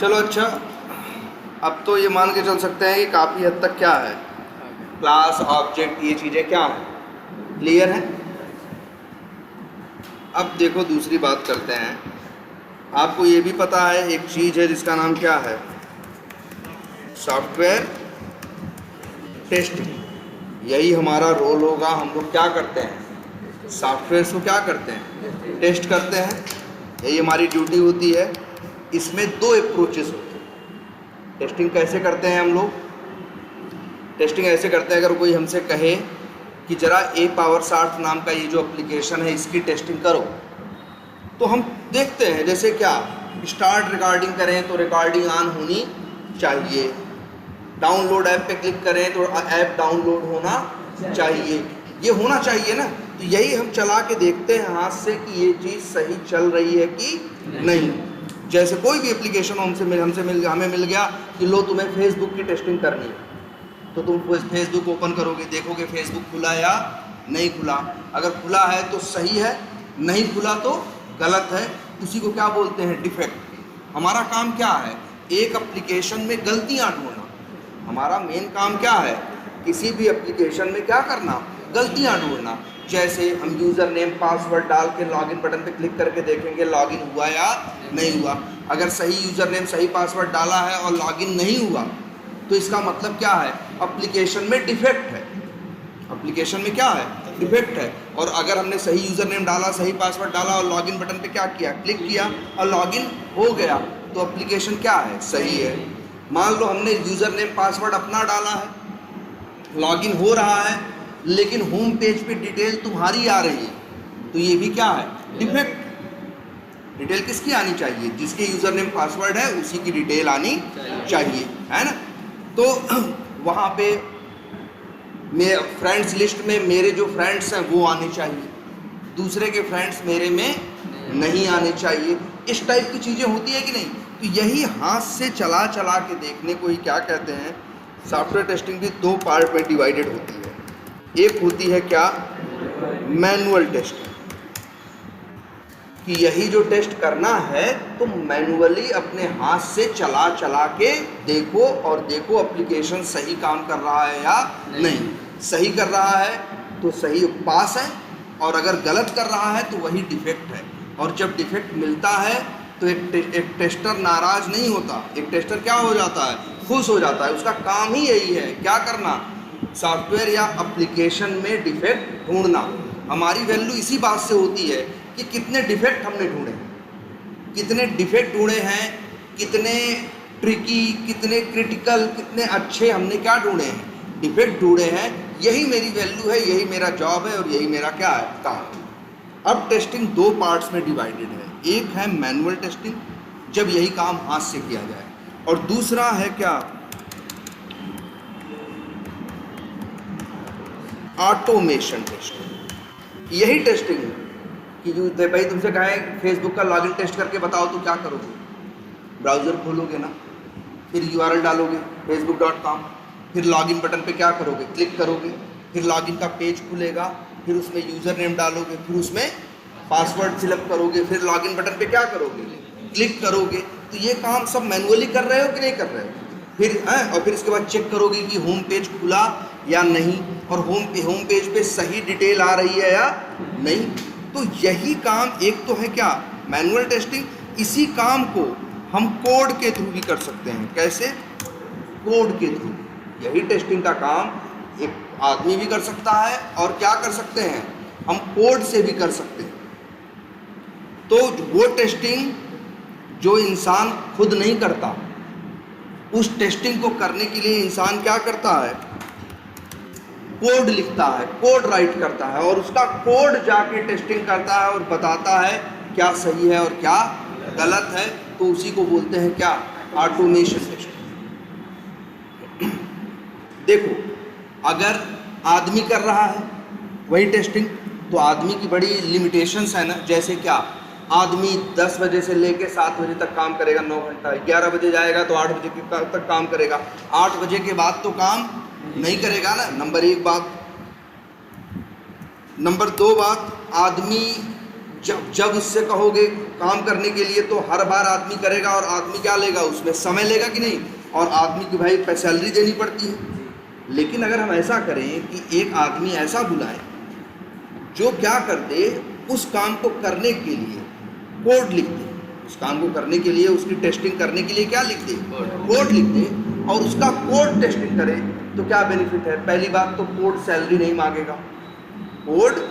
चलो अच्छा, अब तो ये मान के चल सकते हैं कि काफ़ी हद तक क्या है, क्लास ऑब्जेक्ट ये चीज़ें क्या है, क्लियर है। अब देखो दूसरी बात करते हैं। आपको ये भी पता है एक चीज़ है जिसका नाम क्या है, सॉफ्टवेयर टेस्टिंग। यही हमारा रोल होगा। हम लोग क्या करते हैं, सॉफ्टवेयर को क्या करते हैं, टेस्ट करते हैं। यही हमारी ड्यूटी होती है। इसमें दो अप्रोचेस होते हैं। टेस्टिंग कैसे करते हैं हम लोग, टेस्टिंग ऐसे करते हैं, अगर कोई हमसे कहे कि ज़रा A-60 नाम का ये जो एप्लीकेशन है इसकी टेस्टिंग करो, तो हम देखते हैं जैसे क्या, स्टार्ट रिकॉर्डिंग करें तो रिकॉर्डिंग ऑन होनी चाहिए, डाउनलोड ऐप पे क्लिक करें तो ऐप डाउनलोड होना चाहिए, ये होना चाहिए ना। तो यही हम चला के देखते हैं हाथ से कि ये चीज़ सही चल रही है कि नहीं। जैसे कोई भी एप्लीकेशन हमें मिल गया कि लो तुम्हें फेसबुक की टेस्टिंग करनी है, तो तुम फेसबुक ओपन करोगे, देखोगे फेसबुक खुला या नहीं खुला। अगर खुला है तो सही है, नहीं खुला तो गलत है। उसी को क्या बोलते हैं, डिफेक्ट। हमारा काम क्या है, एक एप्लीकेशन में गलतियां ढूंढना। हमारा मेन काम क्या है, किसी भी एप्लीकेशन में क्या करना, गलतियां ढूंढना। जैसे हम यूज़र नेम पासवर्ड डाल के लॉगिन बटन पे क्लिक करके देखेंगे लॉगिन हुआ या नहीं हुआ। अगर सही यूज़र नेम सही पासवर्ड डाला है और लॉगिन नहीं हुआ तो इसका मतलब क्या है, एप्लीकेशन में डिफेक्ट है। एप्लीकेशन में क्या है, डिफेक्ट है। और अगर हमने सही यूज़र नेम डाला, सही पासवर्ड डाला और लॉगिन बटन पे क्या किया, क्लिक किया और लॉगिन हो गया, तो एप्लीकेशन क्या है, सही है। मान लो हमने यूज़र नेम पासवर्ड अपना डाला है, लॉगिन हो रहा है, लेकिन होम पेज पे डिटेल तुम्हारी आ रही है, तो ये भी क्या है, डिफेक्ट। डिटेल किसकी आनी चाहिए, जिसके यूज़र नेम पासवर्ड है उसी की डिटेल आनी चाहिए, है ना। तो वहाँ पे मेरे फ्रेंड्स लिस्ट में मेरे जो फ्रेंड्स हैं वो आने चाहिए, दूसरे के फ्रेंड्स मेरे में नहीं आने चाहिए। इस टाइप की चीज़ें होती है कि नहीं। तो यही हाथ से चला चला के देखने को ही क्या कहते हैं, सॉफ्टवेयर टेस्टिंग भी दो पार्ट में डिवाइडेड होती है। एक होती है क्या, मैनुअल टेस्टिंग, कि यही जो टेस्ट करना है तो मैनुअली अपने हाथ से चला चला के देखो और देखो एप्लीकेशन सही काम कर रहा है या नहीं। सही कर रहा है तो सही पास है, और अगर गलत कर रहा है तो वही डिफेक्ट है। और जब डिफेक्ट मिलता है तो एक टेस्टर नाराज़ नहीं होता, एक टेस्टर क्या हो जाता है, खुश हो जाता है। उसका काम ही यही है, क्या करना, सॉफ्टवेयर या एप्लीकेशन में डिफेक्ट ढूंढना। हमारी वैल्यू इसी बात से होती है कि कितने डिफेक्ट हमने ढूंढे, कितने डिफेक्ट ढूंढे हैं, कितने ट्रिकी, कितने क्रिटिकल, कितने अच्छे हमने क्या ढूंढे हैं, डिफेक्ट ढूंढे हैं। यही मेरी वैल्यू है, यही मेरा जॉब है और यही मेरा क्या है, काम। अब टेस्टिंग दो पार्ट्स में डिवाइडेड है। एक है मैनुअल टेस्टिंग, जब यही काम हाथ से किया जाए, और दूसरा है क्या, ऑटोमेशन टेस्टिंग। यही टेस्टिंग है कि जो भाई तुमसे कहा है फेसबुक का लॉगिन टेस्ट करके बताओ तो क्या करोगे, ब्राउज़र खोलोगे ना, फिर URL डालोगे facebook.com, फिर लॉगिन बटन पे क्या करोगे, क्लिक करोगे, फिर लॉगिन का पेज खुलेगा, फिर उसमें यूज़र नेम डालोगे, फिर उसमें पासवर्ड फिलअप करोगे, फिर लॉगिन बटन पे क्या करोगे, क्लिक करोगे। तो ये काम सब मैनुअली कर रहे हो कि नहीं कर रहे हो। फिर और फिर इसके बाद चेक करोगे कि होम पेज खुला या नहीं, और होम पेज पे सही डिटेल आ रही है या नहीं। तो यही काम एक तो है क्या, मैनुअल टेस्टिंग। इसी काम को हम कोड के थ्रू भी कर सकते हैं। कैसे, कोड के थ्रू। यही टेस्टिंग का काम एक आदमी भी कर सकता है, और क्या कर सकते हैं, हम कोड से भी कर सकते हैं। तो वो टेस्टिंग जो इंसान खुद नहीं करता, उस टेस्टिंग को करने के लिए इंसान क्या करता है, कोड लिखता है, कोड राइट करता है, और उसका कोड जाके टेस्टिंग करता है और बताता है क्या सही है और क्या गलत है। तो उसी को बोलते हैं क्या, ऑटोमेशन टेस्टिंग। देखो, अगर आदमी कर रहा है वही टेस्टिंग, तो आदमी की बड़ी लिमिटेशंस है ना। जैसे क्या, आदमी 10 बजे से लेके 7 बजे तक काम करेगा, 9 घंटा, 11 बजे जाएगा तो 8 बजे तक काम करेगा, 8 बजे के बाद तो काम नहीं करेगा ना, नंबर 1 बात। नंबर 2 बात, आदमी जब जब उससे कहोगे काम करने के लिए तो हर बार आदमी करेगा, और आदमी क्या लेगा, उसमें समय लेगा कि नहीं, और आदमी की भाई सैलरी देनी पड़ती है। लेकिन अगर हम ऐसा करें कि एक आदमी ऐसा बुलाएं जो क्या कर दे, उस काम को करने के लिए कोड लिख दे, उस काम को करने के लिए, उसकी टेस्टिंग करने के लिए क्या लिख दे, कोड लिख दे, और उसका कोड टेस्टिंग करे, तो क्या बेनिफिट है? पहली बात तो कोड सैलरी नहीं मांगेगा, कोड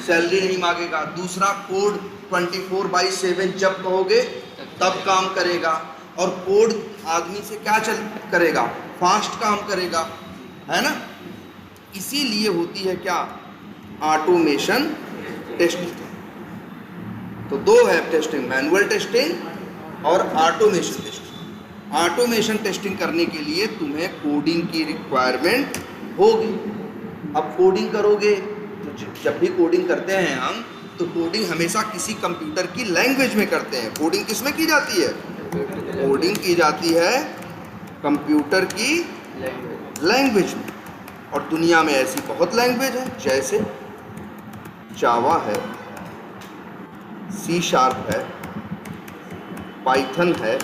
सैलरी नहीं मांगेगा। दूसरा, कोड 24/7 जब कहोगे तब काम करेगा, और कोड आदमी से क्या करेगा, फास्ट काम करेगा, है ना। इसीलिए होती है क्या, ऑटोमेशन टेस्टिंग। तो दो है टेस्टिंग, मैनुअल टेस्टिंग और ऑटोमेशन टेस्टिंग। ऑटोमेशन टेस्टिंग करने के लिए तुम्हें कोडिंग की रिक्वायरमेंट होगी। अब कोडिंग करोगे तो जब भी कोडिंग करते हैं हम, तो कोडिंग हमेशा किसी कंप्यूटर की लैंग्वेज में करते हैं। कोडिंग किस में की जाती है? कोडिंग की जाती है कंप्यूटर की लैंग्वेज में। और दुनिया में ऐसी बहुत लैंग्वेज है, जैसे जावा है, C# है, पाइथन है,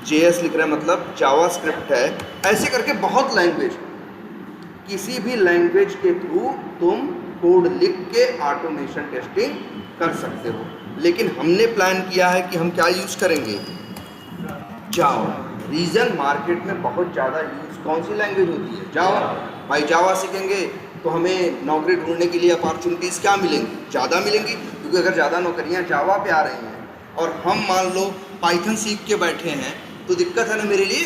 JS लिख रहे हैं मतलब जावास्क्रिप्ट है, ऐसे करके बहुत लैंग्वेज। किसी भी लैंग्वेज के थ्रू तुम कोड लिख के ऑटोमेशन टेस्टिंग कर सकते हो। लेकिन हमने प्लान किया है कि हम क्या यूज़ करेंगे, जावा। रीजन, मार्केट में बहुत ज़्यादा यूज़ कौन सी लैंग्वेज होती है, जावा। भाई जावा सीखेंगे तो हमें नौकरी ढूंढने के लिए अपॉर्चुनिटीज़ क्या मिलेंगी, ज़्यादा मिलेंगी, क्योंकि अगर ज़्यादा नौकरियाँ जावा पे आ रही हैं और हम मान लो पाइथन सीख के बैठे हैं, तो दिक्कत है ना मेरे लिए।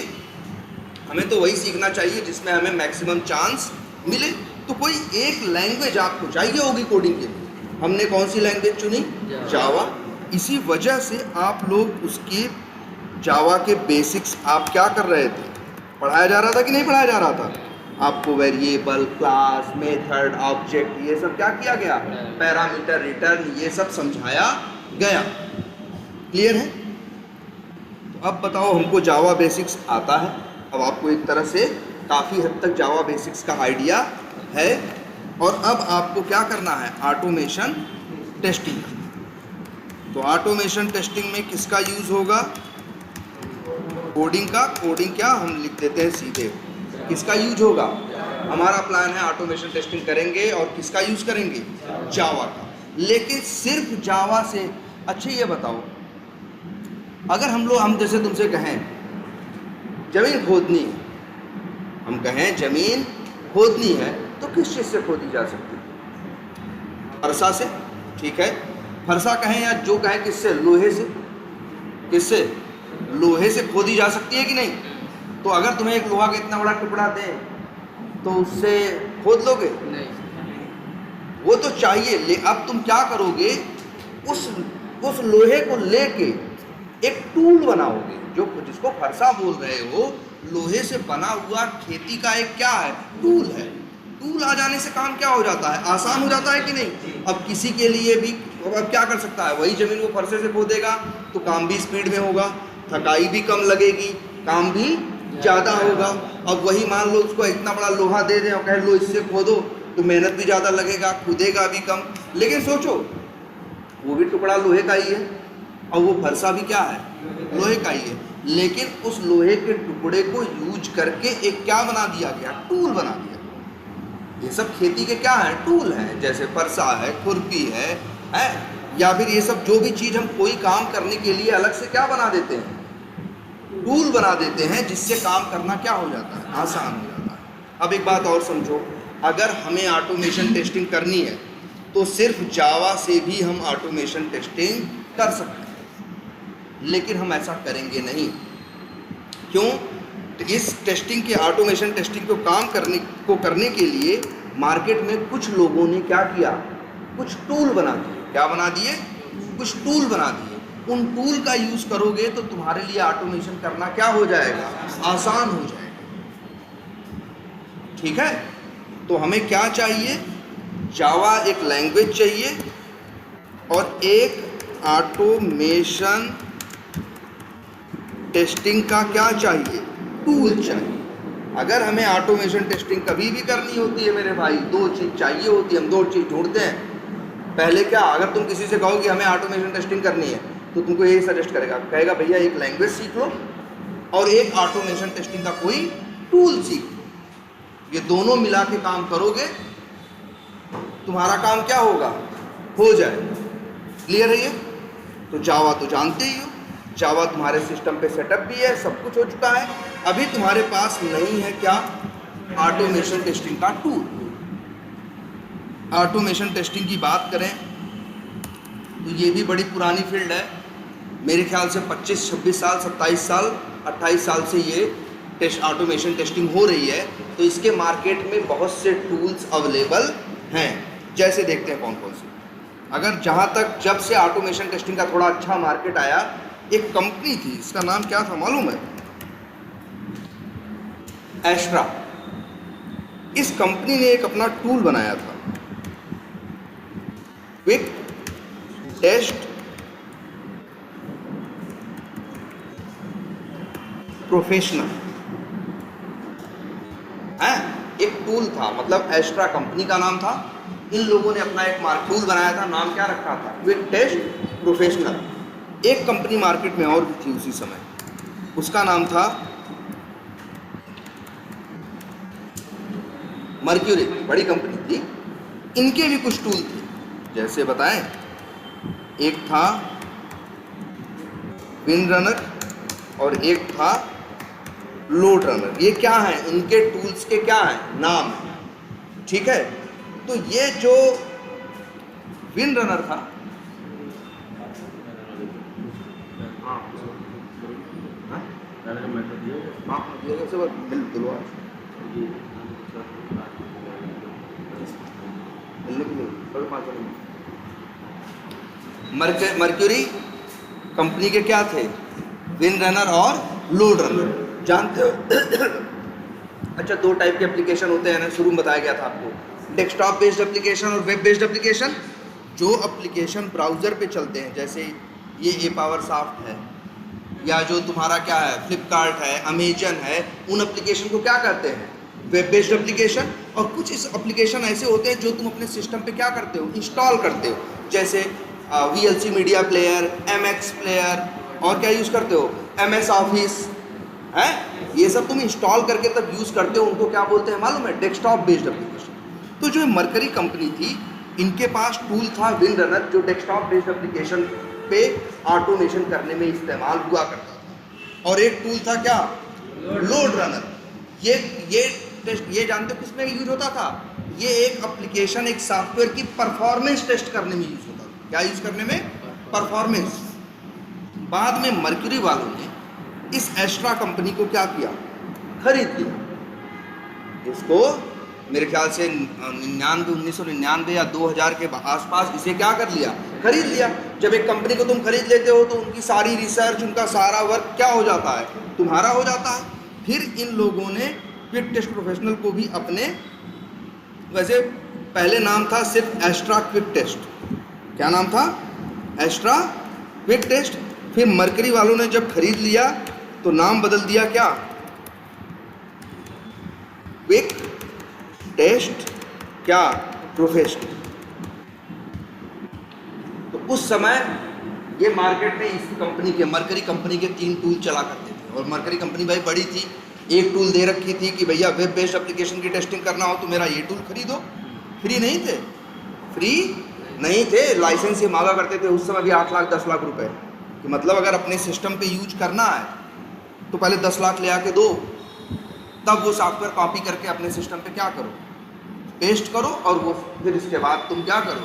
हमें तो वही सीखना चाहिए जिसमें हमें मैक्सिमम चांस मिले। तो कोई एक लैंग्वेज आपको चाहिए होगी कोडिंग के लिए। हमने कौन सी लैंग्वेज चुनी, जावा। इसी वजह से आप लोग उसकी जावा के बेसिक्स आप क्या कर रहे थे, पढ़ाया जा रहा था कि नहीं पढ़ाया जा रहा था? आपको वेरिएबल, क्लास, मेथड, ऑब्जेक्ट, ये सब क्या किया गया, पैरामीटर, रिटर्न, ये सब समझाया गया। क्लियर है? तो अब बताओ, हमको जावा बेसिक्स आता है। अब आपको एक तरह से काफ़ी हद तक जावा बेसिक्स का आइडिया है, और अब आपको क्या करना है, ऑटोमेशन टेस्टिंग। तो ऑटोमेशन टेस्टिंग में किसका यूज़ होगा, कोडिंग का। कोडिंग क्या हम लिख देते हैं सीधे, किसका यूज होगा, हमारा प्लान है ऑटोमेशन टेस्टिंग करेंगे, और किसका यूज करेंगे, जावा का। लेकिन सिर्फ जावा से, अच्छा ये बताओ, अगर हम जैसे तुमसे कहें जमीन खोदनी है, हम कहें जमीन खोदनी है, तो किस चीज़ से खोदी जा सकती है, फरसा से, ठीक है। फरसा कहें या जो कहें किससे, लोहे से। किससे, लोहे से खोदी जा सकती है कि नहीं? तो अगर तुम्हें एक लोहा का इतना बड़ा टुकड़ा दें तो उससे खोद लोगे? नहीं, वो तो चाहिए। अब तुम क्या करोगे, उस लोहे को लेके एक टूल बनाओगे, जिसको फरसा बोल रहे हो। लोहे से बना हुआ खेती का एक क्या है, टूल है। टूल आ जाने से काम क्या हो जाता है, आसान हो जाता है कि नहीं? अब किसी के लिए भी अब क्या कर सकता है, वही जमीन को फरसे से खोदेगा तो काम भी स्पीड में होगा, थकाई भी कम लगेगी, काम भी ज़्यादा होगा। अब वही मान लो उसको इतना बड़ा लोहा दे दें और कह लो इससे खोदो, तो मेहनत भी ज़्यादा लगेगा, खुदेगा भी कम। लेकिन सोचो, वो भी टुकड़ा लोहे का ही है, और वो फरसा भी क्या है, लोहे का ही है। लेकिन उस लोहे के टुकड़े को यूज करके एक क्या बना दिया गया, टूल बना दिया। ये सब खेती के क्या है, टूल हैं, जैसे फरसा है, खुरपी है, या फिर ये सब जो भी चीज़ हम कोई काम करने के लिए अलग से क्या बना देते हैं, टूल बना देते हैं, जिससे काम करना क्या हो जाता है, आसान हो जाता है। अब एक बात और समझो, अगर हमें ऑटोमेशन टेस्टिंग करनी है तो सिर्फ जावा से भी हम ऑटोमेशन टेस्टिंग कर सकते हैं, लेकिन हम ऐसा करेंगे नहीं। क्यों? तो इस टेस्टिंग के, ऑटोमेशन टेस्टिंग को करने के लिए मार्केट में कुछ लोगों ने क्या किया, कुछ टूल बना दिए। क्या बना दिए? कुछ टूल बना दिए। उन टूल का यूज़ करोगे तो तुम्हारे लिए ऑटोमेशन करना क्या हो जाएगा, आसान हो जाएगा। ठीक है? तो हमें क्या चाहिए, जावा एक लैंग्वेज चाहिए, और एक ऑटोमेशन टेस्टिंग का क्या चाहिए, टूल चाहिए। अगर हमें ऑटोमेशन टेस्टिंग कभी भी करनी होती है मेरे भाई, दो चीज़ चाहिए होती है, हम दो चीज़ ढूंढते हैं, पहले क्या, अगर तुम किसी से कहो कि हमें ऑटोमेशन टेस्टिंग करनी है तो तुमको यही सजेस्ट करेगा, कहेगा भैया एक लैंग्वेज सीख लो और एक ऑटोमेशन टेस्टिंग का कोई टूल सीख लो। ये दोनों मिला के काम करोगे, तुम्हारा काम क्या होगा, हो जाए। क्लियर है ये? तो जावा तो जानते ही हो, जावा तुम्हारे सिस्टम पे सेटअप भी है, सब कुछ हो चुका है। अभी तुम्हारे पास नहीं है क्या, ऑटोमेशन टेस्टिंग का टूल। ऑटोमेशन टेस्टिंग की बात करें तो ये भी बड़ी पुरानी फील्ड है, मेरे ख्याल से 25, 26 साल, 27 साल, 28 साल से ये ऑटोमेशन टेस्टिंग हो रही है। तो इसके मार्केट में बहुत से टूल्स अवेलेबल हैं। जैसे देखते हैं कौन कौन से। अगर जहाँ तक जब से ऑटोमेशन टेस्टिंग का थोड़ा अच्छा मार्केट आया, एक कंपनी थी, इसका नाम क्या था मालूम है, एस्ट्रा। इस कंपनी ने एक अपना टूल बनाया था, क्विक टेस्ट प्रोफेशनल है। एक टूल था, मतलब एस्ट्रा कंपनी का नाम था। इन लोगों ने अपना एक टूल बनाया था, नाम क्या रखा था, क्विक टेस्ट प्रोफेशनल। एक कंपनी मार्केट में और भी थी उसी समय, उसका नाम था मर्क्यूरी, बड़ी कंपनी थी। इनके भी कुछ टूल थे, जैसे बताएं, एक था विन रनर और एक था लोड रनर। ये क्या है, इनके टूल्स के क्या है, नाम है, ठीक है। तो ये जो विन रनर था, मर्क्यूरी कंपनी के क्या थे, विन रनर और लोड रनर, जानते हो। अच्छा, दो टाइप के एप्लीकेशन होते हैं ना, शुरू में बताया गया था आपको, डेस्कटॉप बेस्ड एप्लीकेशन और वेब बेस्ड एप्लीकेशन। जो एप्लीकेशन ब्राउज़र पे चलते हैं, जैसे ये पावर सॉफ्ट है, या जो तुम्हारा क्या है, फ्लिपकार्ट है, अमेजन है, उन एप्लीकेशन को क्या कहते हैं, वेब बेस्ड एप्लीकेशन। और कुछ इस एप्लीकेशन ऐसे होते हैं जो तुम अपने सिस्टम पे क्या करते हो, इंस्टॉल करते हो, जैसे VLC media player, MX player, और क्या यूज़ करते हो, MS ऑफिस है। ये सब तुम इंस्टॉल करके तब यूज़ करते हो, उनको क्या बोलते हैं मालूम है, डेस्कटॉप बेस्ड एप्लीकेशन। तो जो मर्करी कंपनी थी, इनके पास टूल था विन रनर, जो डेस्कटॉप बेस्ड एप्लीकेशन पे ऑटोमेशन करने में इस्तेमाल हुआ करता था। और एक टूल था क्या, लोड रनर। ये जानते हो किस में यूज होता था, ये एक एप्लीकेशन, एक सॉफ्टवेयर की परफॉर्मेंस टेस्ट करने में यूज होता था। क्या यूज करने में, परफॉर्मेंस। बाद में मर्क्यूरी वालों ने इस एस्ट्रा कंपनी को क्या किया, खरीद लिया। इसको मेरे ख्याल से 1999 या 2000 के आसपास इसे क्या कर लिया, खरीद लिया। जब एक कंपनी को तुम खरीद लेते हो तो उनकी सारी रिसर्च, उनका सारा वर्क क्या हो जाता है, तुम्हारा हो जाता है। फिर इन लोगों ने क्विक टेस्ट प्रोफेशनल को भी अपने, वैसे पहले नाम था सिर्फ एस्ट्रा क्विक टेस्ट, क्या नाम था, एस्ट्रा क्विक टेस्ट। फिर मर्करी वालों ने जब खरीद लिया तो नाम बदल दिया, क्या, क्विक टेस्ट क्या प्रोफेशनल। तो उस समय ये मार्केट में इस कंपनी के, मर्करी कंपनी के 3 टूल चला करते थे। और मर्करी कंपनी भाई बड़ी थी, एक टूल दे रखी थी कि भैया वेब बेस्ड एप्लीकेशन की टेस्टिंग करना हो तो मेरा ये टूल खरीदो। फ्री नहीं थे, फ्री नहीं थे, लाइसेंस ये मांगा करते थे उस समय भी 8 लाख 10 लाख रुपए। कि मतलब अगर अपने सिस्टम पे यूज करना है तो पहले 10 लाख ले आके दो, तब वो सॉफ्टवेयर कॉपी करके अपने सिस्टम पे क्या करो, पेस्ट करो, और वो फिर इसके बाद तुम क्या करो,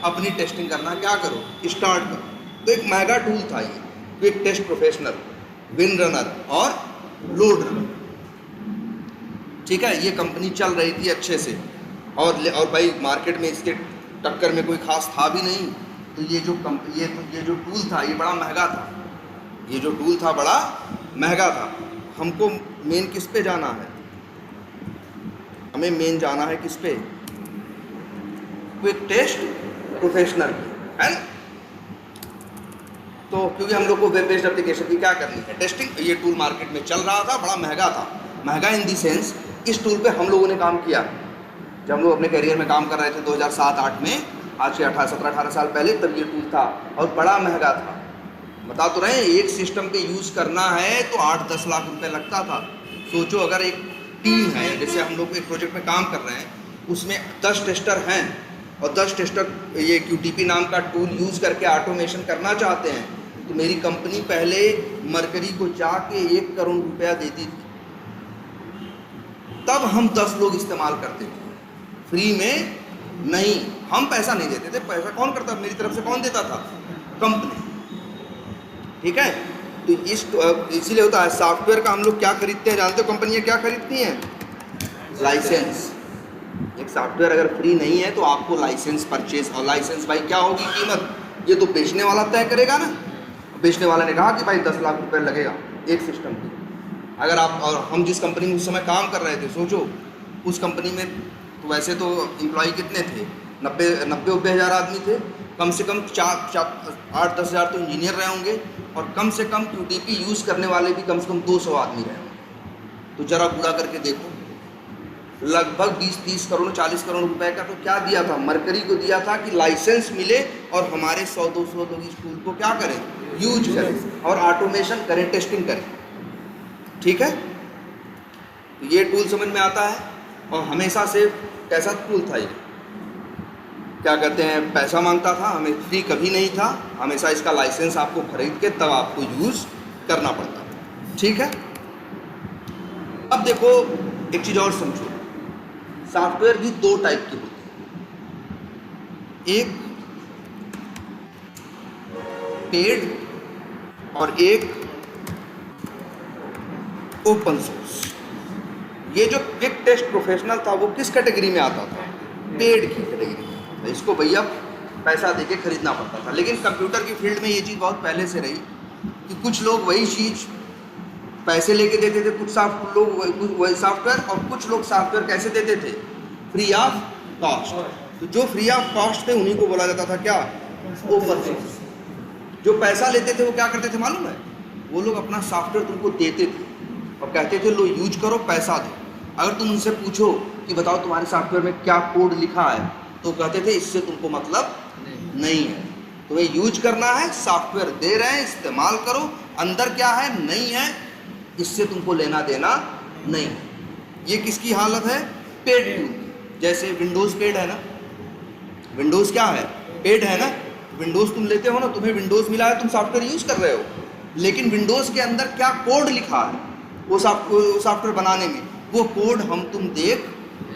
अपनी टेस्टिंग करना क्या करो, स्टार्ट करो। तो एक मेगा टूल था ये quick test professional, win runner और लोड रनर, ठीक है। ये कंपनी चल रही थी अच्छे से, और भाई मार्केट में इसके टक्कर में कोई खास था भी नहीं। तो ये जो टूल था ये बड़ा महंगा था, ये जो टूल था बड़ा महंगा था। हमको मेन किस पे जाना है, हमें मेन जाना है किस पे, क्विक टेस्ट प्रोफेशनल, है ना। तो क्योंकि हम लोग को वेब बेस्ड एप्लीकेशन की क्या करनी है, टेस्टिंग। ये टूल मार्केट में चल रहा था, बड़ा महंगा था, महंगा इन दी सेंस, इस टूल पे हम लोगों ने काम किया जब हम लोग अपने करियर में काम कर रहे थे 2007-8 में। आज से 17-18 साल पहले तब ये टूल था और बड़ा महंगा था। बता तो रहे हैं, एक सिस्टम पे यूज़ करना है तो 8-10 लाख रुपए लगता था। सोचो अगर एक टीम है, जैसे हम लोग एक प्रोजेक्ट में काम कर रहे हैं, उसमें 10 टेस्टर हैं और 10 टेस्टर ये QTP नाम का टूल यूज़ करके ऑटोमेशन करना चाहते हैं, तो मेरी कंपनी पहले मरकरी को जाके 1 करोड़ रुपया देती थी, तब हम 10 लोग इस्तेमाल करते थे, फ्री में नहीं। हम पैसा नहीं देते थे, पैसा कौन करता, मेरी तरफ से कौन देता था, कंपनी। ठीक है, तो इसीलिए होता है सॉफ्टवेयर का हम लोग क्या खरीदते हैं, जानते हो कंपनियां क्या खरीदती हैं, लाइसेंस। एक सॉफ्टवेयर अगर फ्री नहीं है तो आपको लाइसेंस परचेज, और लाइसेंस भाई क्या होगी कीमत, ये तो बेचने वाला तय करेगा ना। बेचने वाले ने कहा कि भाई 10 लाख रुपए लगेगा एक सिस्टम की। अगर आप और हम जिस कंपनी में उस समय काम कर रहे थे, सोचो उस कंपनी में तो वैसे तो एम्प्लॉय कितने थे, 90-90 हज़ार आदमी थे, कम से कम 8-10 हज़ार तो इंजीनियर रहे होंगे, और कम से कम QTP यूज़ करने वाले भी कम से कम 200 आदमी रहे होंगे। तो ज़रा गुणा करके देखो, लगभग 20-30 करोड़ 40 करोड़ रुपए का तो क्या दिया था, मरकरी को दिया था कि लाइसेंस मिले और हमारे 100-200 लोग इस टूल को क्या करें, यूज करें और ऑटोमेशन करें, टेस्टिंग करें। ठीक है, तो ये टूल समझ में आता है। और हमेशा से कैसा टूल था ये, क्या कहते हैं, पैसा मांगता था, हमें फ्री कभी नहीं था, हमेशा इसका लाइसेंस आपको खरीद के तब आपको यूज़ करना पड़ता था। ठीक है, अब देखो एक चीज़ और समझो, सॉफ्टवेयर भी 2 टाइप की होती है, एक पेड और एक ओपन सोर्स। ये जो क्विक टेस्ट प्रोफेशनल था वो किस कैटेगरी में आता था, पेड की कैटेगरी में। इसको भैया पैसा देके खरीदना पड़ता था। लेकिन कंप्यूटर की फील्ड में ये चीज़ बहुत पहले से रही कि कुछ लोग वही चीज़ पैसे लेके देते थे, कुछ लोग वही सॉफ्टवेयर, और कुछ लोग सॉफ्टवेयर कैसे देते थे, फ्री ऑफ कॉस्ट। तो जो फ्री ऑफ कॉस्ट थे उन्हीं को बोला जाता था क्या, ओपन सोर्स। जो पैसा लेते थे वो क्या करते थे मालूम है, वो लोग अपना सॉफ्टवेयर तुमको देते थे और कहते थे लो यूज करो, पैसा दो। अगर तुम उनसे पूछो कि बताओ तुम्हारे सॉफ्टवेयर में क्या कोड लिखा है, तो कहते थे इससे तुमको मतलब नहीं है, तुम्हें यूज करना है, सॉफ्टवेयर दे रहे हैं इस्तेमाल करो, अंदर क्या है नहीं है इससे तुमको लेना देना नहीं। ये किसकी हालत है, पेड टूल। जैसे विंडोज़ पेड है ना, विंडोज़ क्या है, पेड है ना। विंडोज़ तुम लेते हो ना, तुम्हें विंडोज़ मिला है, तुम सॉफ्टवेयर यूज़ कर रहे हो, लेकिन विंडोज़ के अंदर क्या कोड लिखा है वो सॉफ्टवेयर बनाने में, वो कोड हम तुम देख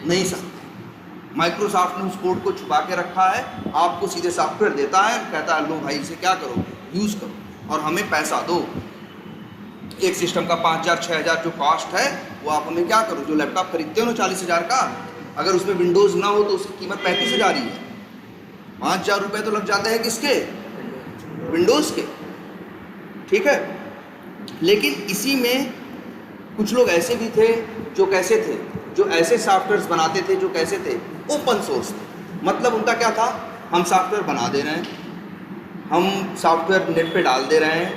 नहीं सकते। माइक्रोसॉफ्ट ने उस कोड को छुपा के रखा है, आपको सीधे सॉफ्टवेयर देता है, कहता है लो भाई इसे क्या करो, यूज़ करो और हमें पैसा दो। एक सिस्टम का 5,000-6,000 जो कॉस्ट है वो आप हमें क्या करो, जो लैपटॉप खरीदते हो ना 40,000 का, अगर उसमें विंडोज़ ना हो तो उसकी कीमत 35,000 ही है। 5,000 रुपये तो लग जाते हैं किसके, विंडोज़ के। ठीक है, लेकिन इसी में कुछ लोग ऐसे भी थे जो कैसे थे, जो ऐसे सॉफ्टवेयर्स बनाते थे जो कैसे थे, ओपन सोर्स थे। मतलब उनका क्या था, हम सॉफ्टवेयर बना दे रहे हैं, हम सॉफ्टवेयर नेट पे डाल दे रहे हैं,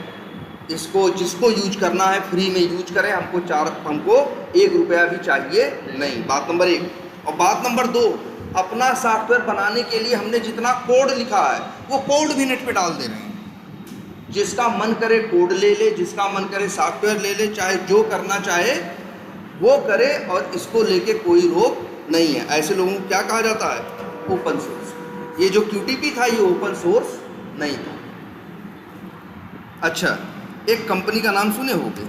इसको जिसको यूज करना है फ्री में यूज करें, हमको 1 रुपया भी चाहिए नहीं। बात नंबर 1। और बात नंबर 2, अपना सॉफ्टवेयर बनाने के लिए हमने जितना कोड लिखा है वो कोड भी नेट पे डाल दे रहे हैं। जिसका मन करे कोड ले ले, जिसका मन करे सॉफ्टवेयर ले ले, चाहे जो करना चाहे वो करे, और इसको लेके कोई रोक नहीं है। ऐसे लोगों को क्या कहा जाता है, ओपन सोर्स। ये जो QTP था ये ओपन सोर्स नहीं था। अच्छा, एक कंपनी का नाम सुने होंगे,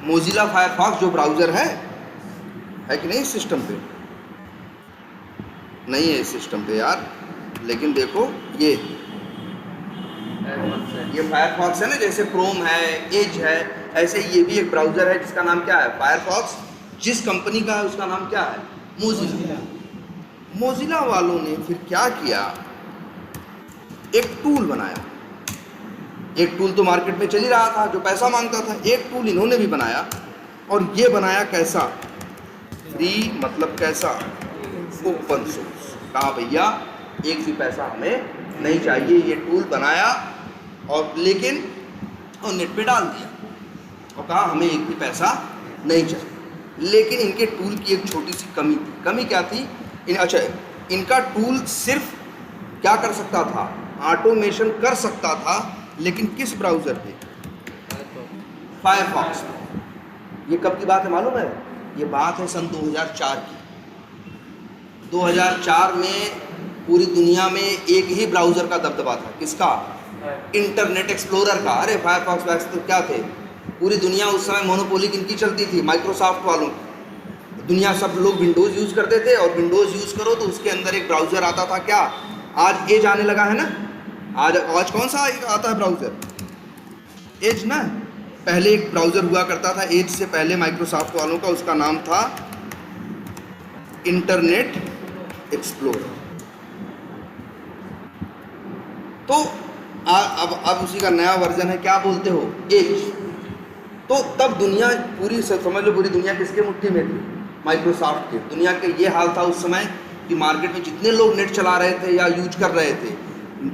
मोजिला फायरफॉक्स, जो ब्राउज़र है कि नहीं इस सिस्टम पे, नहीं है इस सिस्टम पे यार, लेकिन देखो ये फायरफॉक्स है ना, जैसे क्रोम है, एज है, ऐसे ये भी एक ब्राउज़र है जिसका नाम क्या है, फायरफॉक्स। जिस कंपनी का है उसका नाम क्या है, मोजिला। मोजिला वालों ने फिर क्या किया, एक टूल बनाया। एक टूल तो मार्केट में चल ही रहा था जो पैसा मांगता था, एक टूल इन्होंने भी बनाया, और ये बनाया कैसा, फ्री मतलब कैसा, ओपन सोर्स। कहा भैया एक भी पैसा हमें नहीं चाहिए, ये टूल बनाया और लेकिन और नेट पे डाल दिया और कहा हमें एक भी पैसा नहीं चाहिए। लेकिन इनके टूल की एक छोटी सी कमी थी। कमी क्या थी, अच्छा, इनका टूल सिर्फ क्या कर सकता था, ऑटोमेशन कर सकता था, लेकिन किस ब्राउज़र पे? फायरफॉक्स पे। ये कब की बात है मालूम है? ये बात है सन 2004 की। 2004 में पूरी दुनिया में एक ही ब्राउज़र का दबदबा था, किसका? इंटरनेट एक्सप्लोरर का। अरे फायरफॉक्स वैक्स तो क्या थे, पूरी दुनिया उस समय मोनोपोली किनकी चलती थी? माइक्रोसॉफ्ट वालों की। दुनिया सब लोग विंडोज़ यूज़ करते थे, और विंडोज़ यूज़ करो तो उसके अंदर एक ब्राउज़र आता था, क्या? आज एज आने लगा है ना। आज कौन सा आता है ब्राउज़र? एज ना। पहले एक ब्राउज़र हुआ करता था एज से पहले माइक्रोसॉफ्ट वालों का, उसका नाम था इंटरनेट एक्सप्लोरर। तो अब उसी का नया वर्जन है, क्या बोलते हो? एज। तो तब दुनिया पूरी, समझ लो पूरी दुनिया किसके मुट्ठी में थी? माइक्रोसॉफ्ट के। दुनिया के ये हाल था उस समय कि मार्केट में जितने लोग नेट चला रहे थे या यूज कर रहे थे,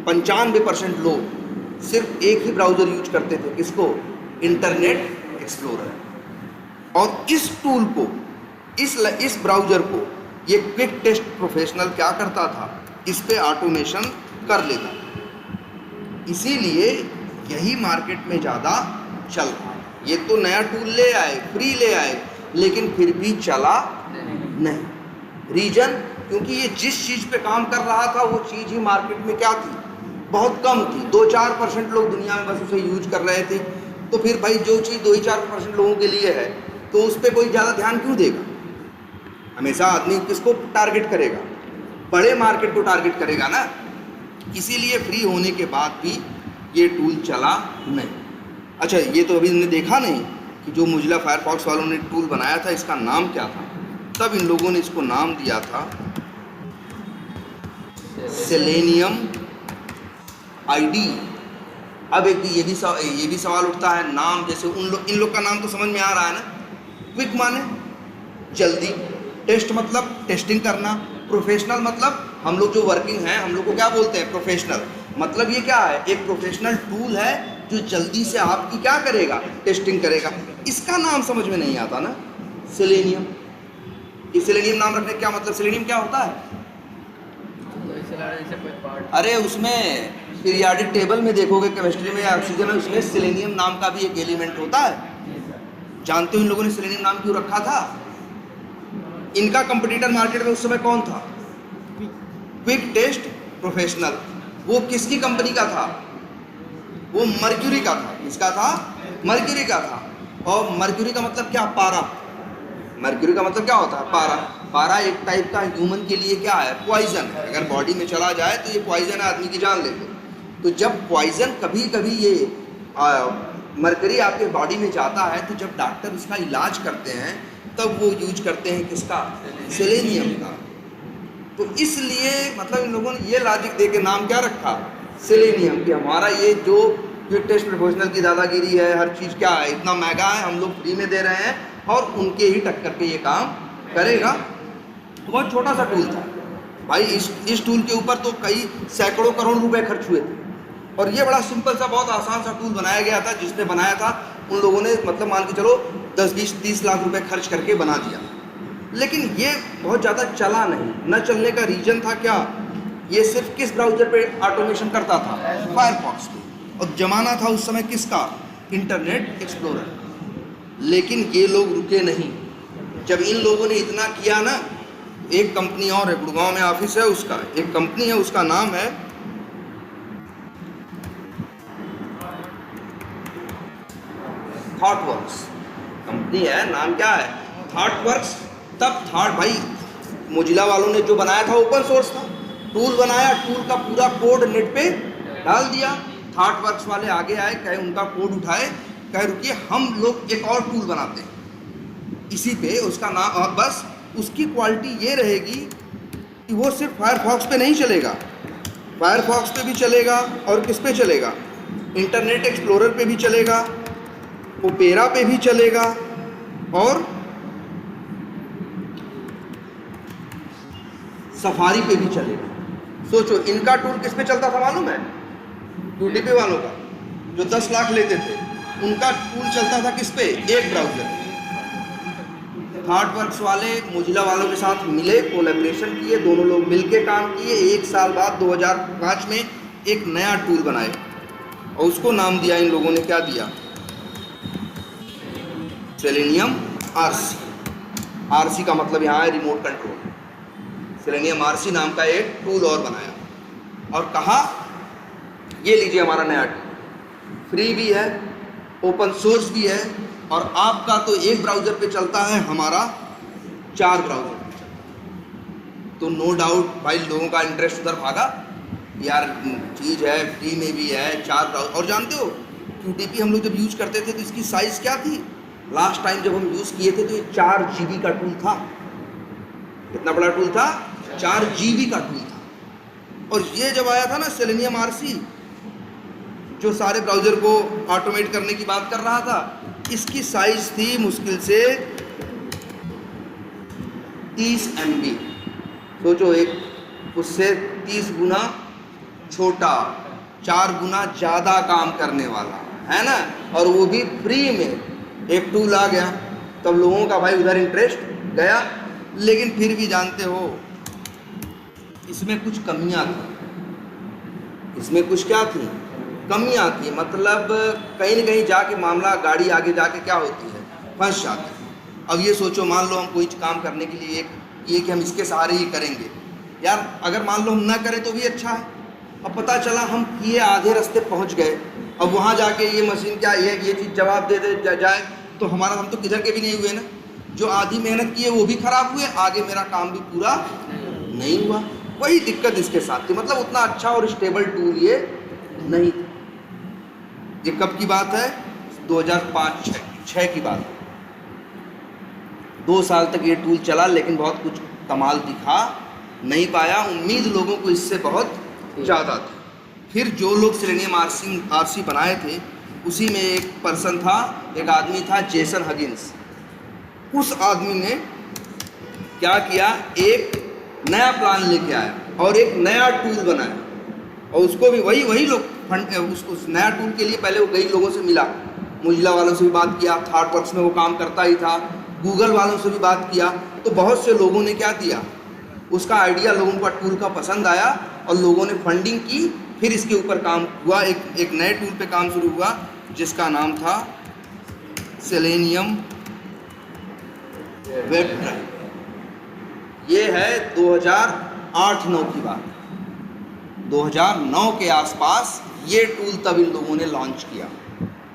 95% लोग सिर्फ एक ही ब्राउज़र यूज करते थे, किसको? Internet explorer. और इस टूल को, इस ब्राउज़र को ये क्विक टेस्ट प्रोफेशनल क्या करता था? इस पे ऑटोमेशन कर लेता। इसीलिए यही मार्केट में ज़्यादा चल रहा है। ये तो नया टूल ले आए, फ्री ले आए, लेकिन फिर भी चला नहीं। रीजन? क्योंकि ये जिस चीज़ पे काम कर रहा था वो चीज़ ही मार्केट में क्या थी? बहुत कम थी। 2-4% लोग दुनिया में बस उसे यूज कर रहे थे। तो फिर भाई जो चीज़ 2-4% लोगों के लिए है, तो उस पर कोई ज़्यादा ध्यान क्यों देगा? हमेशा आदमी किसको टारगेट करेगा? बड़े मार्केट को टारगेट करेगा ना। इसीलिए फ्री होने के बाद भी ये टूल चला नहीं। अच्छा, ये तो अभी हमने देखा नहीं कि जो मोजिला फायरफॉक्स वालों ने टूल बनाया था, इसका नाम क्या था? तब इन लोगों ने इसको नाम दिया था सेलेनियम आईडी। अब एक ये भी सवाल उठता है, नाम जैसे इन लोग का नाम तो समझ में आ रहा है ना। क्विक माने जल्दी, टेस्ट मतलब टेस्टिंग करना, प्रोफेशनल मतलब हम लोग जो वर्किंग हैं हम लोग को क्या बोलते हैं? प्रोफेशनल। मतलब ये क्या है? एक प्रोफेशनल टूल है जो जल्दी से आपकी क्या करेगा? टेस्टिंग करेगा। इसका नाम समझ में नहीं आता ना, सेलेनियम। ये सेलेनियम नाम रखने का क्या मतलब? सेलेनियम क्या होता है? अरे उसमें पीरियाडिक टेबल में देखोगे, केमिस्ट्री में या ऑक्सीजन में, उसमें सेलेनियम नाम का भी एक एलिमेंट होता है। जानते हो इन लोगों ने सेलेनियम नाम क्यों रखा था? इनका कंपटीटर मार्केट में उस समय कौन था? Quick test professional. वो किसकी कंपनी का था? वो मर्क्यूरी का था। किसका था? मर्क्यूरी का था। और मर्क्यूरी का मतलब क्या? पारा। मर्क्यूरी का मतलब क्या होता है? पारा। पारा एक टाइप का ह्यूमन के लिए क्या है? पॉइजन है। अगर बॉडी में चला जाए तो ये पॉइजन है, आदमी की जान ले लो। तो जब पॉइजन कभी कभी ये मर्क्यूरी आपके बॉडी में जाता है, तो जब डॉक्टर उसका इलाज करते हैं तब वो यूज करते हैं किसका? सेलेनियम का। तो इसलिए मतलब इन लोगों ने ये लॉजिक दे के नाम क्या रखा? सेलेनियम। कि हमारा ये जो क्विक टेस्ट प्रोफेशनल की दादागिरी है, हर चीज़ क्या है, इतना महंगा है, हम लोग फ्री में दे रहे हैं और उनके ही टक्कर पे ये काम करेगा। बहुत छोटा सा टूल था भाई। इस टूल के ऊपर तो कई सैकड़ों करोड़ रुपए खर्च हुए थे, और ये बड़ा सिंपल सा बहुत आसान सा टूल बनाया गया था। जिसने बनाया था उन लोगों ने मतलब मान के चलो 10-20-30 लाख रुपए खर्च करके बना दिया। लेकिन ये बहुत ज़्यादा चला नहीं। न चलने का रीज़न था क्या? ये सिर्फ किस ब्राउज़र पे ऑटोमेशन करता था? फायरफॉक्स पे। और ज़माना था उस समय किसका? Internet explorer. लेकिन ये लोग रुके नहीं। जब इन लोगों ने इतना किया ना, एक कंपनी और है, गुड़गांव में ऑफिस है उसका, एक कंपनी है उसका नाम है थॉटवर्क्स। कंपनी है, नाम क्या है? थॉटवर्क्स। तब थॉट भाई मोजिला वालों ने जो बनाया था ओपन सोर्स था, टूल बनाया, टूल का पूरा कोड नेट पे डाल दिया। थॉटवर्क्स वाले आगे आए, कहे उनका कोड उठाए, कहे रुकिए हम लोग एक और टूल बनाते हैं इसी पे, उसका नाम, और बस उसकी क्वालिटी ये रहेगी कि वो सिर्फ फायरफॉक्स पे नहीं चलेगा, फायरफॉक्स पे भी चलेगा, और किस पे चलेगा? इंटरनेट एक्सप्लोरर पे भी चलेगा, ओपेरा पे भी चलेगा, और सफारी पे भी चलेगा। सोचो इनका टूल किस पे चलता था मालूम है? यूटीपी वालों का जो 10 लाख लेते थे, उनका टूल चलता था किस पे? एक ब्राउज़र। थाटवर्क्स वाले मोजिला वालों के साथ मिले, कोलैबोरेशन किए, दोनों लोग मिलके काम किए। 1 साल बाद 2005 में एक नया टूल बनाए और उसको नाम दिया इन लोगों ने, क्या दिया? Selenium RC. आरसी का मतलब यहाँ है रिमोट कंट्रोल। सेलेनियम आरसी नाम का एक टूल और बनाया और कहा ये लीजिए हमारा नया टूल, फ्री भी है, ओपन सोर्स भी है और आपका तो एक ब्राउज़र पे चलता है, हमारा 4 ब्राउज़र पे चलता है। तो नो डाउट भाई लोगों का इंटरेस्ट उधर भागा, यार चीज़ है, फ्री में भी है, 4 ब्राउज़र। और जानते हो QTP हम लोग जब यूज़ करते थे तो इसकी साइज़ क्या थी? लास्ट टाइम जब हम यूज़ किए थे तो ये 4 GB का टूल था। कितना बड़ा टूल था? 4 GB का टूल था। और ये जब आया था ना सेलेनियम आरसी, जो सारे ब्राउज़र को ऑटोमेट करने की बात कर रहा था, इसकी साइज़ थी मुश्किल से 30 MB। सोचो, एक उससे 30 गुना छोटा, 4 गुना ज़्यादा काम करने वाला, है ना, और वो भी फ्री में एक टूल आ गया। तब लोगों का भाई उधर इंटरेस्ट गया। लेकिन फिर भी जानते हो इसमें कुछ कमियां थी। इसमें कुछ क्या थी? कमियां थी। मतलब कहीं न कहीं जाके मामला, गाड़ी आगे जाके क्या होती है? फंस जाती है। अब ये सोचो, मान लो हम कोई काम करने के लिए ये कि हम इसके सहारे ही करेंगे, यार अगर मान लो हम ना करें तो भी अच्छा है। अब पता चला हम किए, आधे रास्ते पहुंच गए, अब वहाँ जाके ये मशीन क्या ये चीज़ जवाब दे जाए तो हमारा, हम तो किधर के भी नहीं हुए ना। जो आधी मेहनत की है वो भी खराब हुए, आगे मेरा काम भी पूरा नहीं हुआ। वही दिक्कत इसके साथ थी। मतलब उतना अच्छा और स्टेबल टूल ये नहीं था। ये कब की बात है? 2005-6 की बात है। 2 साल तक ये टूल चला लेकिन बहुत कुछ कमाल दिखा नहीं पाया। उम्मीद लोगों को इससे बहुत ज़्यादा थी। फिर जो लोग सेलेनियम आरसी बनाए थे उसी में एक पर्सन था, एक आदमी था, जेसन हगिन्स। उस आदमी ने क्या किया? एक नया प्लान लेके आया और एक नया टूल बनाया और उसको भी वही लोग उस नया टूल के लिए पहले वो कई लोगों से मिला। मोजिला वालों से भी बात किया, थाटवर्क्स में वो काम करता ही था, गूगल वालों से भी बात किया। तो बहुत से लोगों ने क्या किया, उसका आइडिया लोगों का टूल का पसंद आया और लोगों ने फंडिंग की। फिर इसके ऊपर काम हुआ, एक नए टूल पे काम शुरू हुआ जिसका नाम था सेलेनियम वेब ड्राइव। ये है 2008-9 की बात। 2009 के आसपास ये टूल तब इन लोगों ने लॉन्च किया।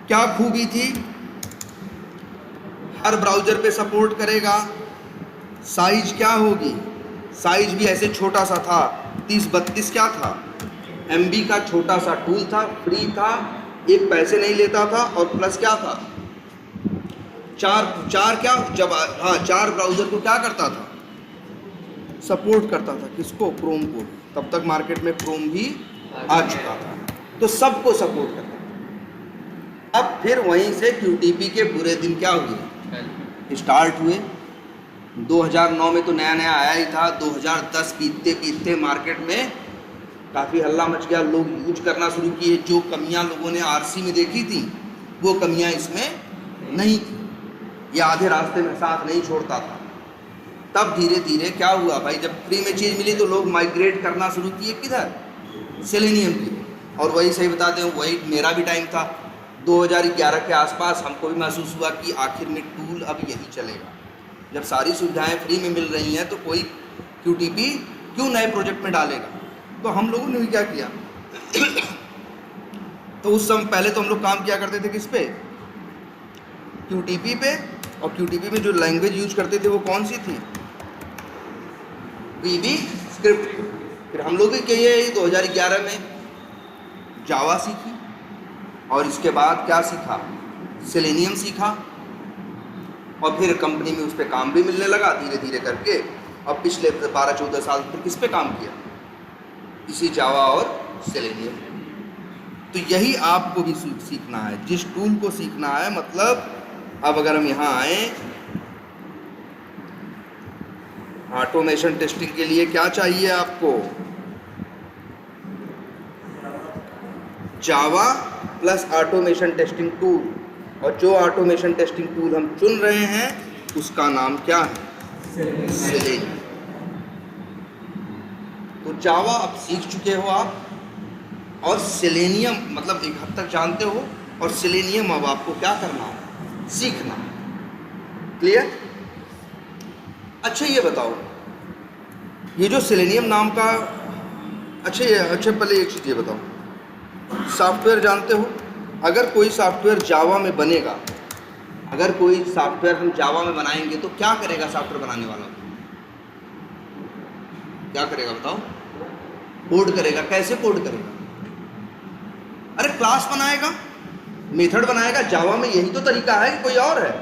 क्या खूबी थी? हर ब्राउज़र पे सपोर्ट करेगा। साइज क्या होगी? साइज भी ऐसे छोटा सा था, 30-32 क्या था, MB का छोटा सा टूल था, फ्री था, एक पैसे नहीं लेता था और प्लस क्या था, चार क्या, जब हाँ 4 ब्राउज़र को क्या करता था? सपोर्ट करता था। किसको? क्रोम को। तब तक मार्केट में क्रोम भी आ चुका था, तो सबको सपोर्ट करता था। अब फिर वहीं से QTP के बुरे दिन क्या हुए? स्टार्ट हुए। 2009 में तो नया नया आया ही था। 2010 बीतते मार्केट में काफ़ी हल्ला मच गया, लोग यूज करना शुरू किए। जो कमियां लोगों ने आरसी में देखी थी वो कमियां इसमें नहीं थी। ये आधे रास्ते में साथ नहीं छोड़ता था। तब धीरे धीरे क्या हुआ भाई, जब फ्री में चीज़ मिली तो लोग माइग्रेट करना शुरू किए किधर? सेलेनियम की। और वही सही बता दें, वही मेरा भी टाइम था। 2011 के आसपास हमको भी महसूस हुआ कि आखिर में टूल अब यही चलेगा। जब सारी सुविधाएं फ्री में मिल रही हैं तो कोई QTP क्यों नए प्रोजेक्ट में डालेगा? तो हम लोगों ने भी क्या किया तो उस समय पहले तो हम लोग काम किया करते थे किस पे? QTP पे। और QTP में जो लैंग्वेज यूज करते थे वो कौन सी थी? VB script. फिर हम लोग भी ये 2011 में जावा सीखी और इसके बाद क्या सीखा? सेलेनियम सीखा। और फिर कंपनी में उस पर काम भी मिलने लगा धीरे धीरे करके। अब पिछले 12-14 साल फिर किस पे काम किया? इसी जावा और सेलेनियम। तो यही आपको भी सीखना है, जिस टूल को सीखना है। मतलब अब अगर हम यहाँ आए, ऑटोमेशन टेस्टिंग के लिए क्या चाहिए आपको? जावा प्लस ऑटोमेशन टेस्टिंग टूल। और जो ऑटोमेशन टेस्टिंग टूल हम चुन रहे हैं उसका नाम क्या है? सेलेनियम। तो जावा अब सीख चुके हो आप, और सेलेनियम मतलब एक हद तक जानते हो, और सेलेनियम अब आपको क्या करना है? सीखना। क्लियर? अच्छा ये बताओ, ये जो सेलेनियम नाम का, अच्छा पहले एक चीज़ ये बताओ, सॉफ्टवेयर जानते हो? अगर कोई सॉफ्टवेयर जावा में बनेगा, अगर कोई सॉफ्टवेयर हम जावा में बनाएंगे तो क्या करेगा सॉफ्टवेयर बनाने वाला? क्या करेगा बताओ? कोड करेगा। कैसे कोड करेगा? अरे क्लास बनाएगा, मेथड बनाएगा। जावा में यही तो तरीका है कि कोई और है?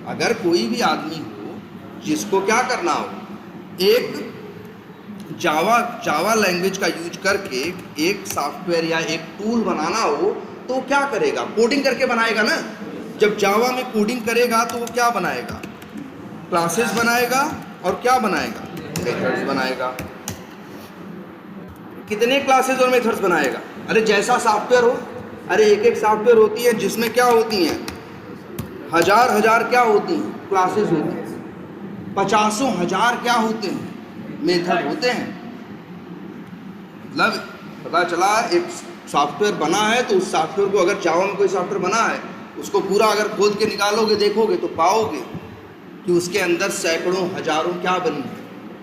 अगर कोई भी आदमी हो जिसको क्या करना हो, एक जावा लैंग्वेज का यूज करके एक सॉफ्टवेयर या एक टूल बनाना हो, तो क्या करेगा? कोडिंग करके बनाएगा ना। जब जावा में कोडिंग करेगा तो वो क्या बनाएगा? क्लासेस बनाएगा, और क्या बनाएगा? मेथड्स बनाएगा। कितने क्लासेस और मेथड्स बनाएगा? अरे जैसा सॉफ्टवेयर हो, अरे एक सॉफ्टवेयर होती है जिसमें क्या होती हैं? हजार क्या होती हैं? क्लासेस होती हैं। 50,000 क्या होते हैं? मेथड होते हैं। मतलब पता चला एक सॉफ्टवेयर बना है, तो उस सॉफ्टवेयर को, अगर जावा में कोई सॉफ्टवेयर बना है, उसको पूरा अगर खोद के निकालोगे, देखोगे तो पाओगे कि उसके अंदर सैकड़ों हजारों क्या बनी है?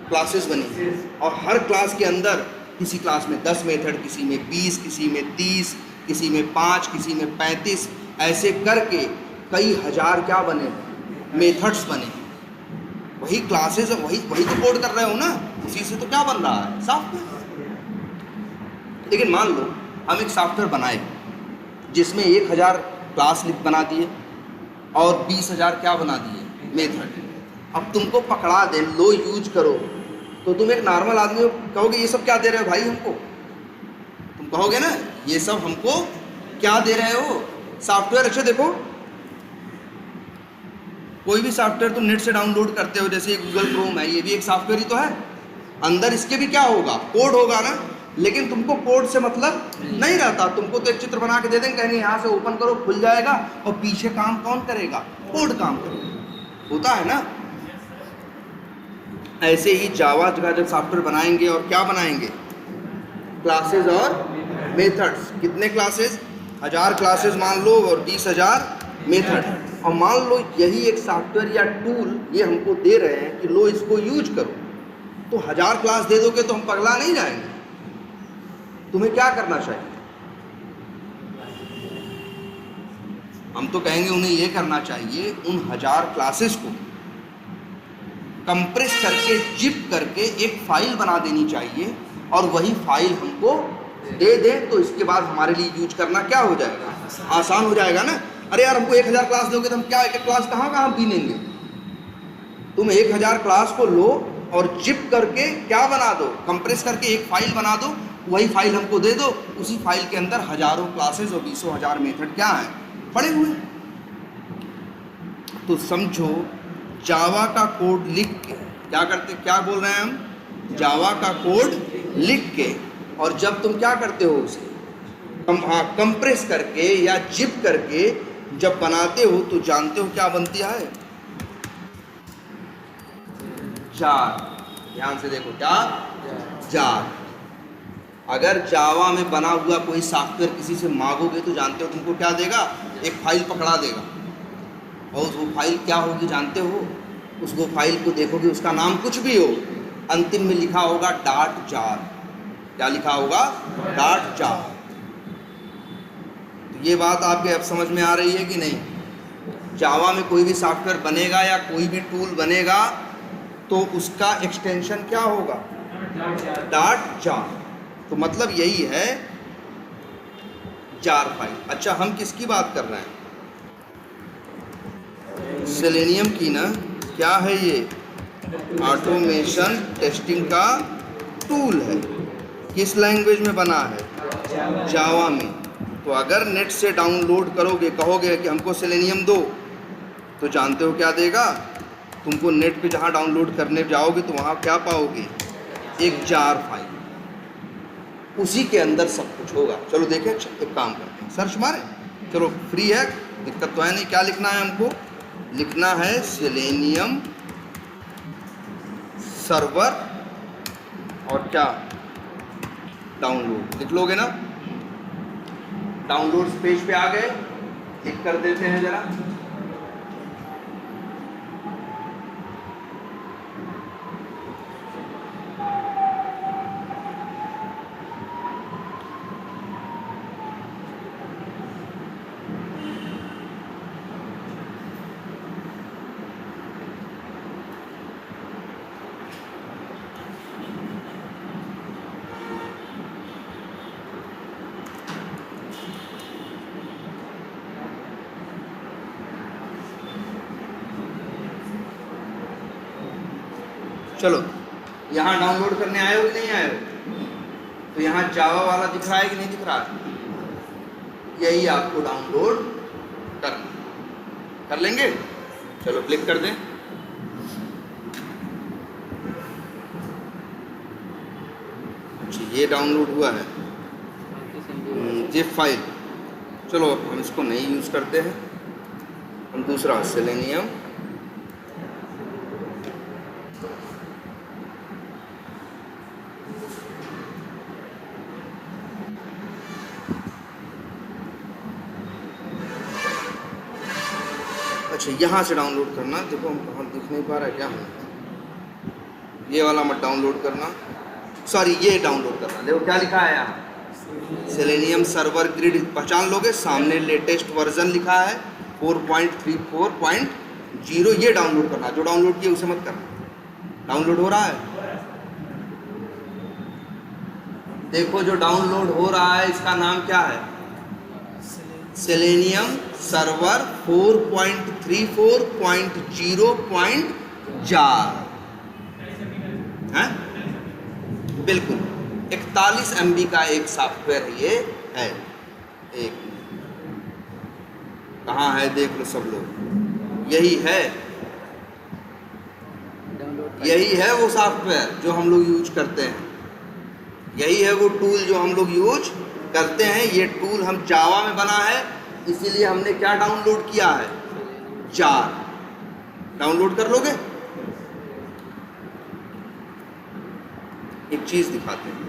क्लासेस बनी है। और हर क्लास के अंदर, किसी क्लास में 10 मेथड, किसी में 20, किसी में 30, किसी में 5, किसी में 35, ऐसे करके कई हजार क्या बने? मेथड्स बने। वही क्लासेस, वही तो कोड कर रहे हो ना, उसी से तो क्या बन रहा है? सॉफ्टवेयर। लेकिन मान लो हम एक सॉफ्टवेयर बनाए जिसमें 1000 क्लास बना दिए और 20,000 क्या बना दिए? मेथड। अब तुमको पकड़ा दे, लो यूज करो, तो तुम एक नॉर्मल आदमी कहोगे ये सब क्या दे रहे हो भाई हमको? तुम कहोगे ना ये सब हमको क्या दे रहे हो? सॉफ्टवेयर। अच्छा देखो, कोई भी सॉफ्टवेयर तुम नेट से डाउनलोड करते हो, जैसे गूगल क्रोम है, ये भी एक सॉफ्टवेयर ही तो है। अंदर इसके भी क्या होगा? कोड होगा ना। लेकिन तुमको कोड से मतलब नहीं रहता। तुमको तो एक चित्र बना के दे देंगे, कहेंगे यहाँ से ओपन करो, खुल जाएगा, और पीछे काम कौन करेगा? कोड काम करेगा। होता है ना। ऐसे ही जावा का जब सॉफ्टवेयर बनाएंगे, और क्या बनाएंगे? क्लासेस और मेथड्स। कितने क्लासेस? 1000 क्लासेस मान लो, और 20,000 मेथड। और मान लो यही एक सॉफ्टवेयर या टूल ये हमको दे रहे हैं कि लो इसको यूज करो, तो 1000 क्लास दे दोगे तो हम पगला नहीं जाएंगे? तुम्हें क्या करना चाहिए? हम तो कहेंगे उन्हें ये करना चाहिए, उन 1000 क्लासेस को कंप्रेस करके, जिप करके एक फाइल बना देनी चाहिए, और वही फाइल हमको दे दें, तो इसके बाद हमारे लिए यूज करना क्या हो जाएगा? आसान हो जाएगा ना। अरे यार हमको 1000 क्लास दोगे तो हम क्या एक क्लास कहाँ बीनेंगे? तुम 1000 क्लास को लो और जिप करके क्या बना दो? कंप्रेस करके एक फाइल बना दो, वही फाइल हमको दे दो। उसी फाइल के अंदर हजारों क्लासेस और 20,000 मेथड क्या हैं? पड़े हुए। तो समझो, जावा का कोड लिख के क्या करते? क्या बोल रहे हैं हम? जावा का कोड लिख के, और जब तुम क्या करते हो उसे कंप्रेस करके या जिप करके जब बनाते हो, तो जानते हो क्या बनती है? जार। ध्यान से देखो, क्या? जार। अगर जावा में बना हुआ कोई सॉफ्टवेयर किसी से मांगोगे तो जानते हो तुमको क्या देगा? एक फाइल पकड़ा देगा, और वो फाइल क्या होगी जानते हो? उसको फाइल को देखोगे, उसका नाम कुछ भी हो, अंतिम में लिखा होगा .jar। क्या लिखा होगा? .jar। तो ये बात आपके अब समझ में आ रही है कि नहीं? जावा में कोई भी सॉफ्टवेयर बनेगा या कोई भी टूल बनेगा तो उसका एक्सटेंशन क्या होगा? .jar। तो मतलब यही है जार फाइल। अच्छा, हम किसकी बात कर रहे हैं? सेलेनियम की ना। क्या है ये? ऑटोमेशन टेस्टिंग का टूल है। किस लैंग्वेज में बना है? जावा में। तो अगर नेट से डाउनलोड करोगे, कहोगे कि हमको सेलेनियम दो, तो जानते हो क्या देगा? तुमको नेट पे जहाँ डाउनलोड करने जाओगे तो वहाँ क्या पाओगे? एक जार फाइल, उसी के अंदर सब कुछ होगा। चलो देखें, एक काम करते हैं, सर्च मारें। चलो फ्री है, दिक्कत तो है नहीं। क्या लिखना है हमको? लिखना है सेलेनियम सर्वर और क्या, डाउनलोड। लिख लोगे ना? डाउनलोड पेज पे आ गए, क्लिक कर देते हैं जरा। चलो, यहाँ डाउनलोड करने आए हो कि नहीं आए हो? तो यहाँ जावा वाला दिख रहा है कि नहीं दिख रहा है? यही आपको डाउनलोड करना, कर लेंगे? चलो क्लिक कर दें। अच्छा, ये डाउनलोड हुआ है जिप फाइल। चलो हम इसको नहीं यूज़ करते हैं, हम दूसरा सेलेनियम अच्छा यहाँ से डाउनलोड करना। देखो हम कहाँ दिख नहीं पा रहा है क्या, ये वाला मत डाउनलोड करना, सॉरी ये डाउनलोड करना। देखो क्या लिखा है यहाँ, सेलेनियम सर्वर ग्रिड पहचान लोगे, सामने लेटेस्ट वर्जन लिखा है 4.34.0, ये डाउनलोड करना। जो डाउनलोड किया उसे मत करना। डाउनलोड हो रहा है, देखो जो डाउनलोड हो रहा है इसका नाम क्या है, सेलेनियम सर्वर 4.34.0.4 है। बिल्कुल 41 MB का एक सॉफ्टवेयर ये है। एक कहाँ है देख लो सब लोग, यही है, यही है वो सॉफ्टवेयर जो हम लोग यूज करते हैं, यही है वो टूल जो हम लोग यूज करते हैं। ये टूल हम जावा में बना है, इसीलिए हमने क्या डाउनलोड किया है, जार। डाउनलोड कर लोगे? एक चीज दिखाते हैं,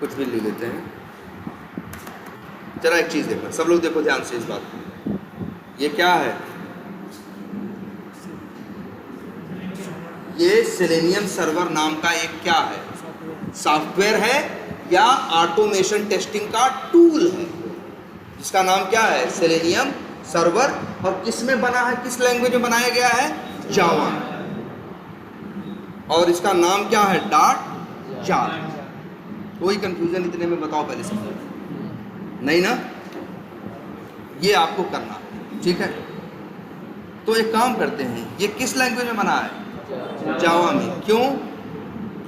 कुछ भी लिख लेते हैं। जरा एक चीज देखना, सब लोग देखो ध्यान से इस बात को। ये क्या है, ये सेलेनियम सर्वर नाम का एक क्या है, सॉफ्टवेयर है या ऑटोमेशन टेस्टिंग का टूल है, जिसका नाम क्या है, सेलेनियम सर्वर। और किस में बना है, किस लैंग्वेज में बनाया गया है, जावा। और इसका नाम क्या है, डॉट जार। कोई कंफ्यूजन इतने में बताओ पहले से, नहीं ना? ये आपको करना, ठीक है? तो एक काम करते हैं, ये किस लैंग्वेज में बना है, जावा में। क्यों?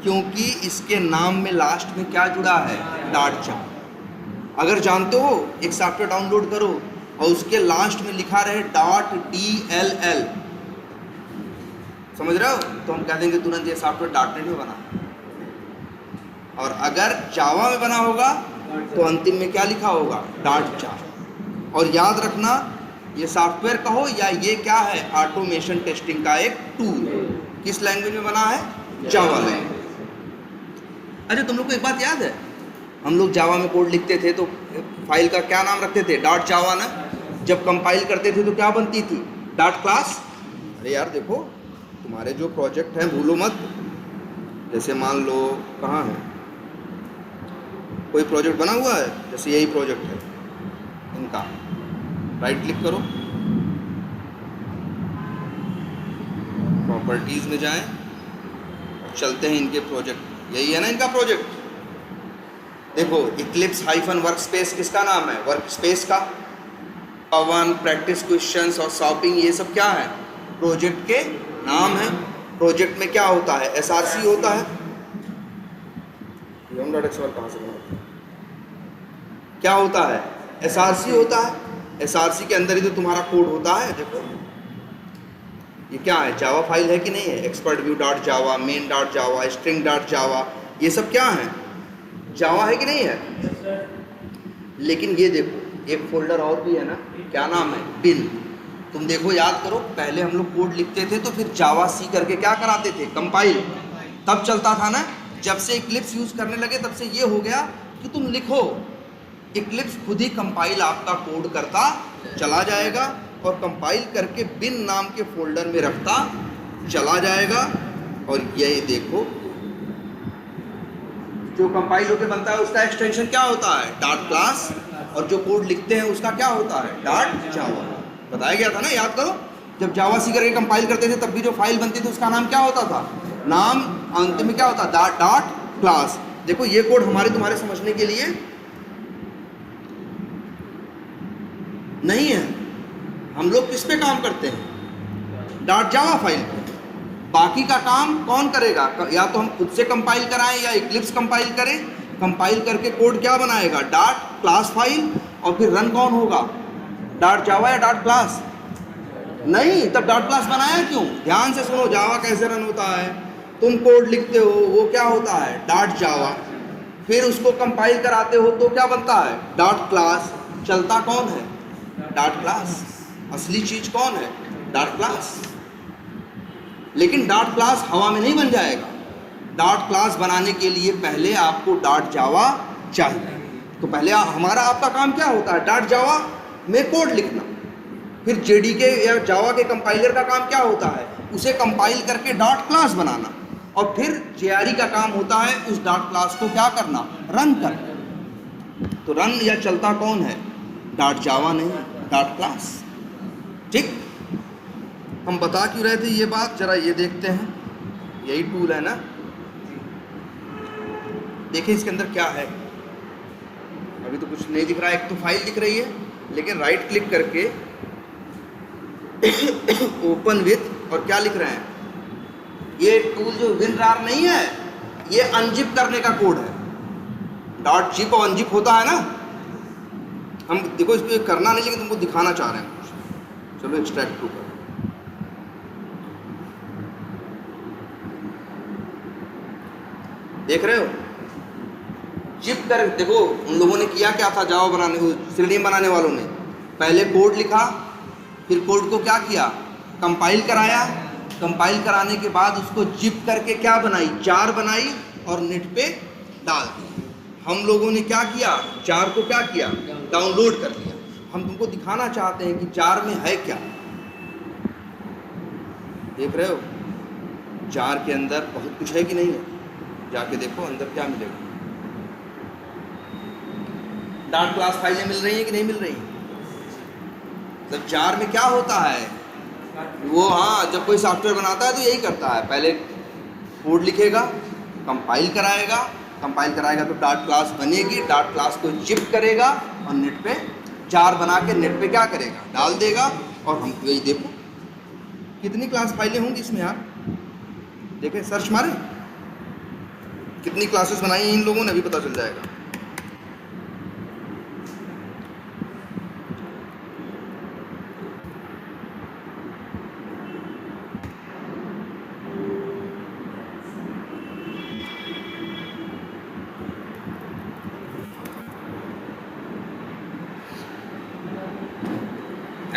क्योंकि इसके नाम में लास्ट में क्या जुड़ा है, डॉट जार। अगर जानते हो, एक सॉफ्टवेयर डाउनलोड करो और उसके लास्ट में लिखा रहे .dll, समझ रहे हो, तो हम कह देंगे तुरंत ये सॉफ्टवेयर .NET में बना। और अगर जावा में बना होगा तो अंतिम में क्या लिखा होगा, डॉट जार। और याद रखना, ये सॉफ्टवेयर कहो या ये क्या है, ऑटोमेशन टेस्टिंग का एक टूल। किस लैंग्वेज में बना है, जावा लैंग्वेज। अच्छा तुम लोग को एक बात याद है, हम लोग जावा में कोड लिखते थे तो फाइल का क्या नाम रखते थे, डॉट जावा ना। जब कंपाइल करते थे तो क्या बनती थी, डॉट क्लास। अरे यार देखो, तुम्हारे जो प्रोजेक्ट हैं भूलो मत। जैसे मान लो कहाँ है, कोई प्रोजेक्ट बना हुआ है, जैसे यही प्रोजेक्ट है इनका, राइट क्लिक करो, प्रॉपर्टीज में जाएं, चलते हैं इनके प्रोजेक्ट। यही है ना इनका प्रोजेक्ट। देखो इक्लिप्स हाइफन वर्कस्पेस किसका नाम है, वर्कस्पेस का। पवन, प्रैक्टिस क्वेश्चंस और शॉपिंग, ये सब क्या है, प्रोजेक्ट के नाम है। प्रोजेक्ट में क्या होता है, SRC होता है। xml कहाँ से बनाते हैं, क्या होता है, SRC होता है। SRC के अंदर ही तो तुम्हारा कोड होता है। देखो ये क्या है, जावा फाइल है कि नहीं है, एक्सपर्ट व्यू डॉट जावा, मेन डॉट जावा, स्ट्रिंग डॉट जावा, ये सब क्या है, जावा है कि नहीं है। लेकिन ये देखो एक फोल्डर और भी है ना, क्या नाम है, बिन। तुम देखो याद करो, पहले हम लोग कोड लिखते थे तो फिर जावा सी करके क्या कराते थे, कंपाइल, तब चलता था ना। जब से इक्लिप्स यूज़ करने लगे तब से ये हो गया कि तुम लिखो, इक्लिप्स खुद ही कंपाइल आपका कोड करता चला जाएगा और कंपाइल करके बिन नाम के फोल्डर में रखता चला जाएगा। और ये देखो जो कंपाइल होके बनता है उसका एक्सटेंशन क्या होता है, डॉट क्लास, और जो कोड लिखते हैं उसका क्या होता है, डॉट जावा। बताया गया था ना, याद करो। जब जावा सी करके कंपाइल करते थे तब भी जो फाइल बनती थी उसका नाम क्या होता था, नाम अंत में क्या होता, डॉट क्लास। देखो ये कोड हमारे तुम्हारे समझने के लिए नहीं है, हम लोग किस पे काम करते हैं, डॉट जावा फाइल पे। बाकी का काम कौन करेगा, या तो हम खुद से कंपाइल कराएं या इक्लिप्स कंपाइल करें। कंपाइल करके कोड क्या बनाएगा, डॉट क्लास फाइल, और फिर रन कौन होगा, डॉट जावा या डॉट क्लास। नहीं, तब डॉट क्लास बनाया क्यों, ध्यान से सुनो जावा कैसे रन होता है। तुम कोड लिखते हो वो क्या होता है, डॉट जावा, फिर उसको कंपाइल कराते हो तो क्या बनता है, डॉट क्लास। चलता कौन है, डॉट क्लास, असली चीज कौन है, डॉट क्लास। लेकिन डॉट क्लास हवा में नहीं बन जाएगा। डॉट क्लास बनाने के लिए पहले आपको डॉट जावा चाहिए। तो पहले हमारा आपका काम क्या होता है, डॉट जावा में कोड लिखना। फिर जेडीके या जावा के कंपाइलर का काम क्या होता है, उसे कंपाइल करके डॉट क्लास बनाना। और फिर जेआरई का काम होता है उस डॉट क्लास को क्या करना, रन करना। तो रन या चलता कौन है, डॉट जावा नहीं, डॉट क्लास। ठीक, हम बता क्यों रहे थे ये बात, जरा ये देखते हैं। यही टूल है ना, देखिए इसके अंदर क्या है। अभी तो कुछ नहीं दिख रहा है, एक तो फाइल दिख रही है, लेकिन राइट क्लिक करके ओपन विथ, और क्या लिख रहे हैं, ये टूल जो WinRAR नहीं है, ये अनजिप करने का कोड है। डॉट जिप और अनजिप होता है ना, हम देखो इसको करना नहीं लेकिन तुमको दिखाना चाह रहे हैं। चलो एक्सट्रैक्ट टू कर, देख रहे हो, जिप कर। देखो उन लोगों ने किया क्या था, जावा बनाने, सेलेनियम बनाने वालों ने पहले कोड लिखा, फिर कोड को क्या किया, कंपाइल कराया। कंपाइल कराने के बाद उसको जिप करके क्या बनाई, जार बनाई और नेट पे डाल दी। हम लोगों ने क्या किया, जार को क्या किया, डाउनलोड कर लिया। हम तुमको दिखाना चाहते हैं कि जार में है क्या। देख रहे हो, जार के अंदर बहुत कुछ है कि नहीं है, जाके देखो अंदर क्या मिलेगा। डॉट क्लास फाइलें मिल रही हैं कि नहीं मिल रही, मतलब जार में क्या होता है वो, हाँ, जब कोई सॉफ्टवेयर बनाता है तो यही करता है, पहले कोड लिखेगा, कंपाइल कराएगा तो डॉट क्लास बनेगी, डॉट क्लास को जिप करेगा और नेट पे जार बना के नेट पे क्या करेगा, डाल देगा। और हम यही देखो कितनी क्लास फाइलें होंगी इसमें यार, देखें सर्च मारें कितनी क्लासेस बनाई हैं इन लोगों ने, अभी पता चल जाएगा।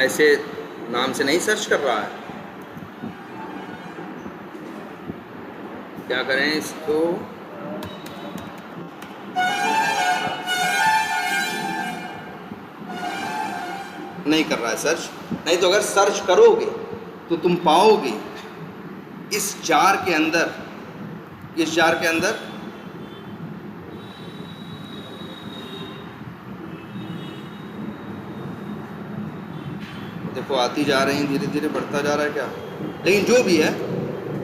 ऐसे नाम से नहीं सर्च कर रहा है, क्या करें इसको, नहीं कर रहा है सर्च। नहीं तो अगर सर्च करोगे तो तुम पाओगे इस जार के अंदर, इस जार के अंदर देखो आती जा रही, धीरे धीरे बढ़ता जा रहा है क्या। लेकिन जो भी है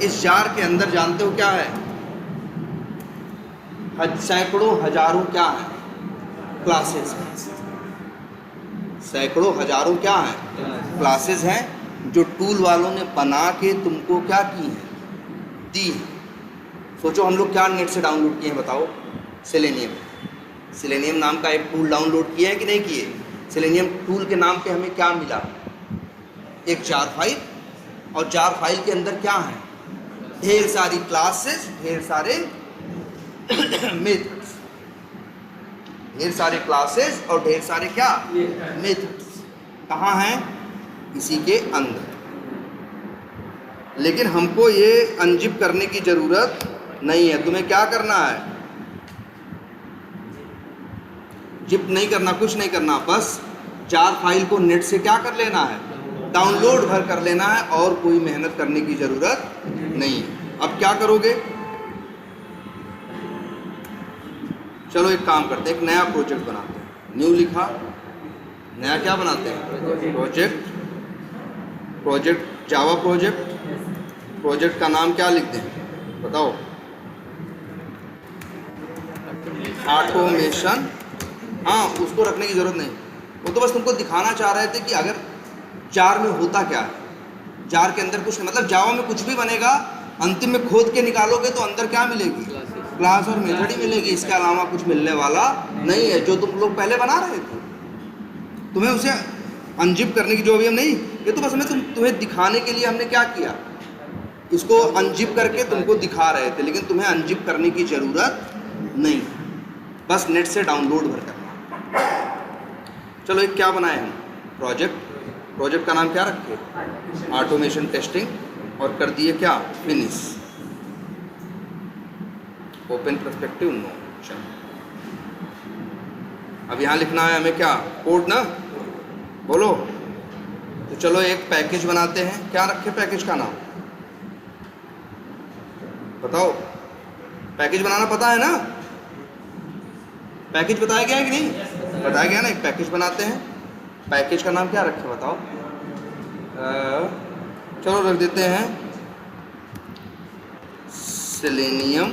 इस जार के अंदर जानते हो क्या है, सैकड़ों हजारों क्या है, क्लासेस हैं। सैकड़ों हजारों क्या है, क्लासेस हैं, जो टूल वालों ने बना के तुमको क्या की है, दी है। सोचो हम लोग क्या नेट से डाउनलोड किए हैं बताओ, सेलेनियम। सेलेनियम नाम का एक टूल डाउनलोड किए हैं कि नहीं किए। सेलेनियम टूल के नाम पे हमें क्या मिला, एक जार फाइल, और जार फाइल के अंदर क्या है, ढेर सारी क्लासेस, ढेर सारे मेथड्स, ढेर सारे क्लासेस और ढेर सारे क्या मेथड्स। कहाँ हैं? इसी के अंदर। लेकिन हमको ये अनजिप करने की ज़रूरत नहीं है। तुम्हें क्या करना है? जिप नहीं करना, कुछ नहीं करना, बस जार फाइल को नेट से क्या कर लेना है? डाउनलोड भर कर लेना है, और कोई मेहनत करने की ज़रूरत नहीं है। अब क्या करोगे? चलो एक काम करते हैं, एक नया प्रोजेक्ट बनाते हैं। न्यू लिखा, नया क्या बनाते हैं? Project Java project. प्रोजेक्ट का नाम क्या लिख दें? बताओ। ऑटोमेशन। हाँ, उसको रखने की ज़रूरत नहीं, वो तो बस तुमको दिखाना चाह रहे थे कि अगर जार में होता क्या है। जार के अंदर कुछ, मतलब जावा में कुछ भी बनेगा, अंतिम में खोद के निकालोगे तो अंदर क्या मिलेगी? क्लास और मेथड ही मिलेगी। इसके अलावा कुछ मिलने वाला नहीं है। जो तुम लोग पहले बना रहे थे, तुम्हें उसे अनजिप करने की जो भी हम नहीं, ये तो बस हमें तुम्हें दिखाने के लिए हमने क्या किया, इसको अनजिप करके तुमको दिखा रहे थे। लेकिन तुम्हें अनजिप करने की ज़रूरत नहीं, बस नेट से डाउनलोड भर करना। चलो एक क्या बनाए हम? प्रोजेक्ट का नाम क्या रखे? ऑटोमेशन टेस्टिंग, और कर दिए क्या? फिनिश। Open perspective no. चलो अब यहाँ लिखना है हमें क्या? कोड ना, बोलो। तो चलो एक पैकेज बनाते हैं। क्या रखे पैकेज का नाम? बताओ। पैकेज बनाना पता है ना? पैकेज बताया गया है कि नहीं? बताया गया ना। एक पैकेज बनाते हैं। पैकेज का नाम क्या रखें? बताओ। चलो रख देते हैं सेलेनियम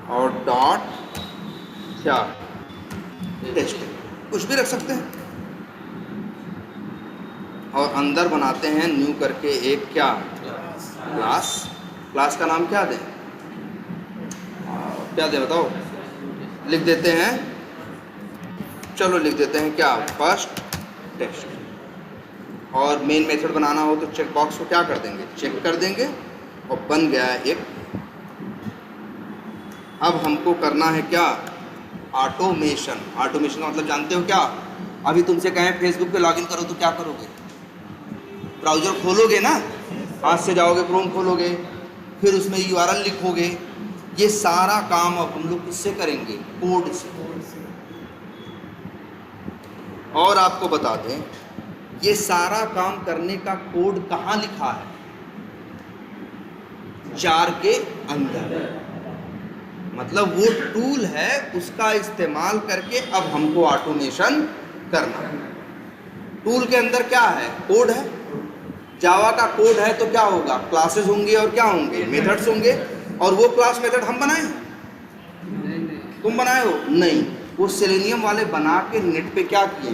और डॉट क्या टेस्टिंग, कुछ भी रख सकते हैं। और अंदर बनाते हैं न्यू करके एक क्या? क्लास का नाम क्या दें? क्या दें बताओ? लिख देते हैं, चलो लिख देते हैं क्या? First test. और मेन मेथड बनाना हो तो चेक बॉक्स को क्या कर देंगे? चेक कर देंगे, और बन गया एक। अब हमको करना है क्या? ऑटोमेशन। ऑटोमेशन का मतलब जानते हो क्या? अभी तुमसे कहें फेसबुक पे लॉगिन करो तो क्या करोगे? ब्राउज़र खोलोगे ना, हाथ से जाओगे, क्रोम खोलोगे, फिर उसमें URL लिखोगे। ये सारा काम अब हम लोग किससे करेंगे? कोड से। और आपको बता दें, ये सारा काम करने का कोड कहाँ लिखा है? जार के अंदर। मतलब वो टूल है, उसका इस्तेमाल करके अब हमको ऑटोमेशन करना है। टूल के अंदर क्या है? कोड है। जावा का कोड है तो क्या होगा? क्लासेस होंगे और क्या होंगे? मेथड्स होंगे। और वो क्लास मेथड हम बनाए? तुम बनाए हो? नहीं, वो सेलेनियम वाले बना के नेट पे क्या किए?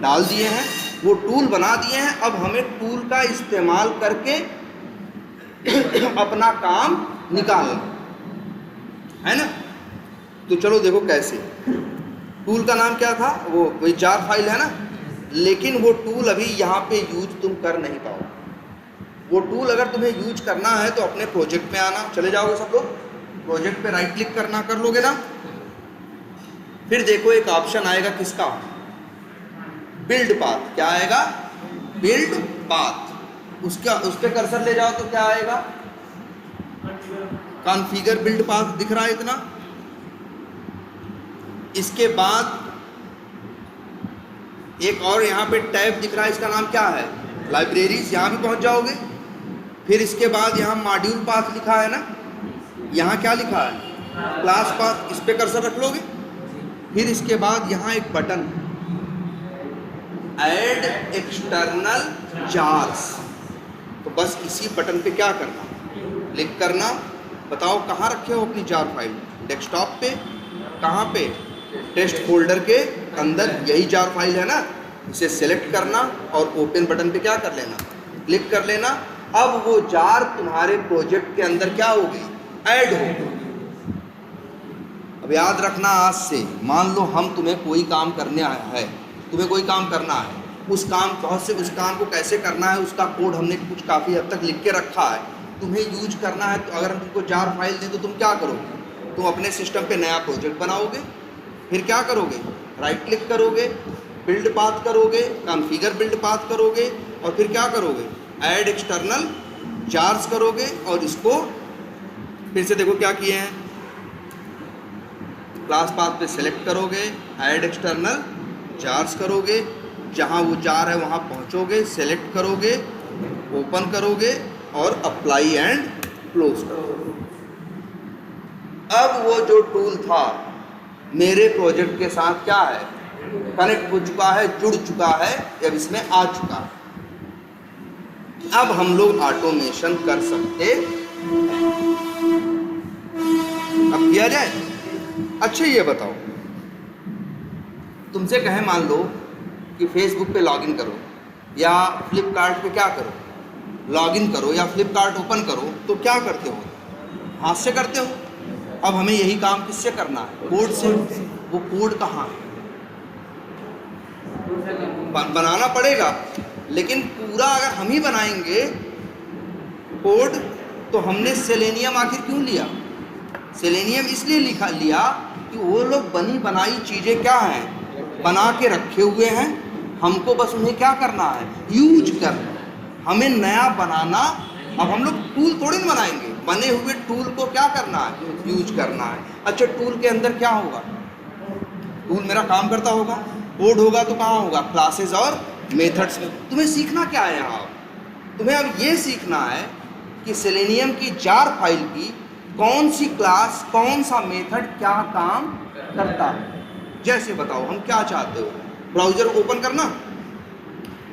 डाल दिए हैं। वो टूल बना दिए हैं। अब हमें टूल का इस्तेमाल करके अपना काम निकालना है ना। तो चलो देखो कैसे। टूल का नाम क्या था? वो कोई जार फाइल है ना। लेकिन वो टूल अभी यहाँ पे यूज तुम कर नहीं पाओ। वो टूल अगर तुम्हें यूज करना है तो अपने प्रोजेक्ट में आना, चले जाओगे सब लोग, प्रोजेक्ट पे राइट क्लिक करना, कर लोगे ना। फिर देखो एक ऑप्शन आएगा किसका? Build path. क्या आएगा? Build path. उस पर कर्सर ले जाओ तो क्या आएगा? कॉन्फ़िगर बिल्ड पाथ दिख रहा है इतना। इसके बाद एक और यहाँ पे टैब दिख रहा है, इसका नाम क्या है? लाइब्रेरीज। यहाँ भी पहुँच जाओगे। फिर इसके बाद यहाँ मॉड्यूल पाथ लिखा है ना, यहाँ क्या लिखा है? Class path. इस पे कर्सर रख लोगे। फिर इसके बाद यहाँ एक बटन, ऐड एक्सटर्नल जार्स। तो बस इसी बटन पे क्या करना? क्लिक करना। बताओ कहाँ रखे हो अपनी जार फाइल? डेस्कटॉप पे। कहाँ पे? टेस्ट फोल्डर के अंदर यही जार फाइल है ना। इसे सेलेक्ट करना और ओपन बटन पे क्या कर लेना? क्लिक कर लेना। अब वो जार तुम्हारे प्रोजेक्ट के अंदर क्या होगी? ऐड होगी। अब याद रखना, आज से मान लो हम तुम्हें कोई काम करने आया है, तुम्हें कोई काम करना है, उस काम को कैसे करना है उसका कोड हमने कुछ काफ़ी हद तक लिख के रखा है। तुम्हें यूज करना है तो अगर हम तुमको जार फाइल दें तो तुम क्या करोगे? तुम अपने सिस्टम पे नया प्रोजेक्ट बनाओगे, फिर क्या करोगे, राइट क्लिक करोगे, बिल्ड पाथ करोगे, कॉन्फ़िगर बिल्ड पाथ करोगे, और फिर क्या करोगे, ऐड एक्सटर्नल जार्स करोगे, और इसको फिर से देखो क्या किए हैं, क्लास पाथ पे सेलेक्ट करोगे, ऐड एक्सटर्नल जार्स करोगे, जहाँ वो जार है वहाँ पहुँचोगे, सेलेक्ट करोगे, ओपन करोगे और अप्लाई एंड क्लोज करोगे। अब वो जो टूल था मेरे प्रोजेक्ट के साथ क्या है, कनेक्ट हो चुका है, जुड़ चुका है, अब इसमें आ चुका है। अब हम लोग ऑटोमेशन कर सकते हैं। अब किया जाए। अच्छा ये बताओ, तुमसे कहे मान लो कि फेसबुक पे लॉगिन करो या फ्लिपकार्ट पे क्या करो, लॉगिन करो या फ्लिपकार्ट ओपन करो, तो क्या करते हो, हाथ से करते हो। अब हमें यही काम किससे करना है, कोड से। वो कोड कहाँ है, बनाना पड़ेगा, लेकिन पूरा अगर हम ही बनाएंगे कोड, तो हमने सेलेनियम आखिर क्यों लिया, सेलेनियम इसलिए लिया कि वो लोग बनी बनाई चीज़ें क्या हैं, बना के रखे हुए हैं, हमको बस उन्हें क्या करना है, यूज करना। हमें नया बनाना, अब हम लोग टूल थोड़ी ना बनाएंगे, बने हुए टूल को क्या करना है, यूज करना है। अच्छा टूल के अंदर क्या होगा, टूल मेरा काम करता होगा, कोड होगा तो कहाँ होगा, क्लासेस और मेथड्स में। तुम्हें सीखना क्या है यहाँ, तुम्हें अब ये सीखना है कि सेलेनियम की जार फाइल की कौन सी क्लास, कौन सा मेथड क्या काम करता है। जैसे बताओ हम क्या चाहते हो, ब्राउज़र ओपन करना,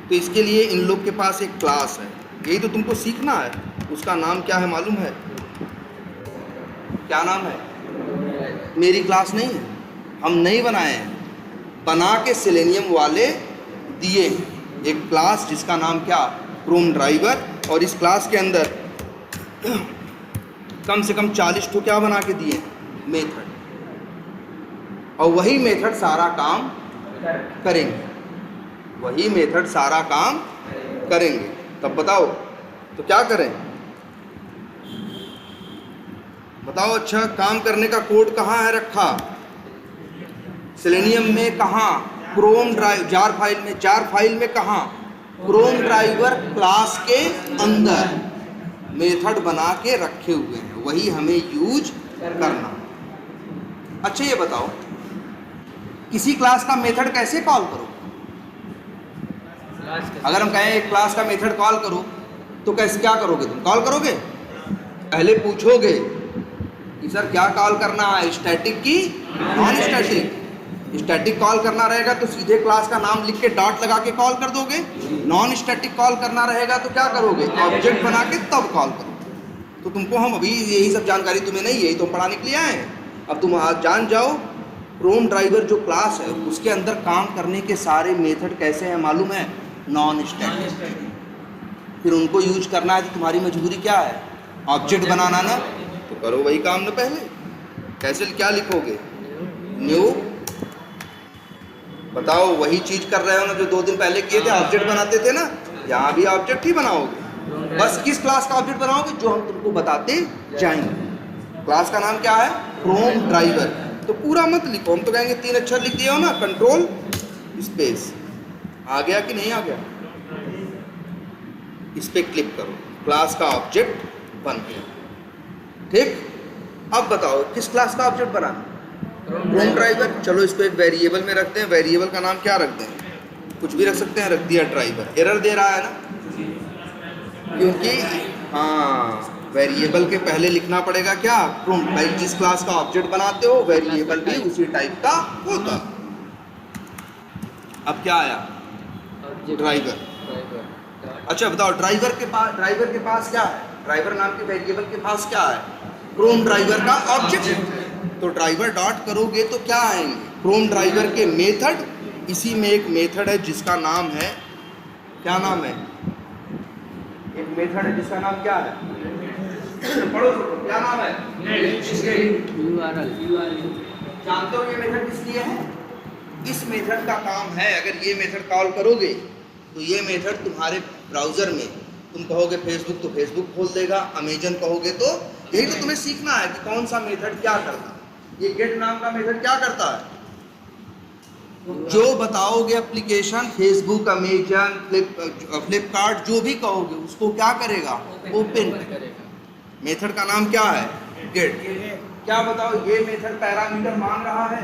तो इसके लिए इन लोग के पास एक क्लास है, यही तो तुमको सीखना है। उसका नाम क्या है मालूम है, क्या नाम है, मेरी क्लास नहीं है, हम नहीं बनाए हैं, बना के सेलेनियम वाले दिए एक क्लास जिसका नाम क्या, क्रोम ड्राइवर। और इस क्लास के अंदर कम से कम 40 तो क्या बना के दिए, मेथड, और वही मेथड सारा काम करेंगे, वही मेथड सारा काम करेंगे। तब बताओ तो क्या करें, बताओ। अच्छा काम करने का कोड कहाँ है रखा, सेलेनियम में कहाँ, क्रोम ड्राइव जार फाइल में, जार फाइल में कहाँ, क्रोम ड्राइवर क्लास के अंदर मेथड बना के रखे हुए हैं, वही हमें यूज करना। अच्छा ये बताओ, किसी क्लास का मेथड कैसे कॉल करो, अगर हम कहें एक क्लास का मेथड कॉल करो तो कैसे, क्या करोगे तुम, कॉल करोगे, पहले पूछोगे कि सर क्या कॉल करना है, स्टैटिक की नॉन स्टैटिक। स्टैटिक कॉल करना रहेगा तो सीधे क्लास का नाम लिख के डॉट लगा के कॉल कर दोगे, नॉन स्टैटिक कॉल करना रहेगा तो क्या करोगे, ऑब्जेक्ट बना के तब कॉल करोगे। तो तुमको हम अभी यही सब जानकारी तुम्हें नहीं, यही तो पढ़ाने के लिए आए हैं। अब तुम आज जान जाओ क्रोम ड्राइवर जो क्लास है उसके अंदर काम करने के सारे मेथड कैसे हैं मालूम है, नॉन स्टैटिक। फिर उनको यूज करना है तो तुम्हारी मजबूरी क्या है, ऑब्जेक्ट बनाना ना, तो करो वही काम ना। पहले कैसे क्या लिखोगे, न्यू, बताओ वही चीज कर रहे हो ना जो 2 दिन पहले किए थे, ऑब्जेक्ट बनाते थे ना, यहाँ भी ऑब्जेक्ट ही बनाओगे। बस किस क्लास का ऑब्जेक्ट बनाओगे, जो हम तुमको बताते जाएंगे। क्लास का नाम क्या है, क्रोम ड्राइवर। तो पूरा मत लिखो, हम तो कहेंगे 3 अक्षर लिख दिए हो ना, कंट्रोल स्पेस, आ गया कि नहीं आ गया, इस पे क्लिक करो, क्लास का ऑब्जेक्ट बन गया। ठीक, अब बताओ किस क्लास का ऑब्जेक्ट बना, क्रोम ड्राइवर। चलो इसको एक वेरिएबल में रखते हैं, वेरिएबल का नाम क्या रख दें, कुछ भी रख सकते हैं, रख दिया ड्राइवर। एरर दे रहा है ना, क्योंकि हाँ वेरिएबल के पहले लिखना पड़ेगा क्या, क्रोम। भाई जिस क्लास का ऑब्जेक्ट बनाते हो वेरिएबल भी उसी टाइप का होता। अब क्या आया, ड्राइवर। अच्छा बताओ ड्राइवर के पास क्या है, ड्राइवर नाम के वेरिएबल के पास क्या है, क्रोम ड्राइवर का ऑब्जेक्ट। तो ड्राइवर डॉट करोगे तो क्या आएंगे, क्रोम ड्राइवर के मेथड। इसी में एक मेथड है जिसका नाम है, क्या नाम है, एक मेथड है जिसका नाम क्या है, पढ़ो क्या नाम है, URL। जानते हो ये मेथड किस लिए है, इस मेथड का काम है, अगर ये मेथड कॉल करोगे तो ये मेथड तुम्हारे ब्राउज़र में, तुम कहोगे फेसबुक तो फेसबुक खोल देगा, अमेजन कहोगे तो, यही तो तुम्हें सीखना है कि कौन सा मेथड क्या करता है। ये गेट नाम का मेथड क्या करता है, जो बताओगे एप्लीकेशन, फेसबुक, अमेजन, फ्लिपकार्ट, जो भी कहोगे उसको क्या करेगा? ओपन करेगा। मेथड का नाम क्या है? गेट। क्या बताओ, ये मेथड पैरामीटर मान रहा है?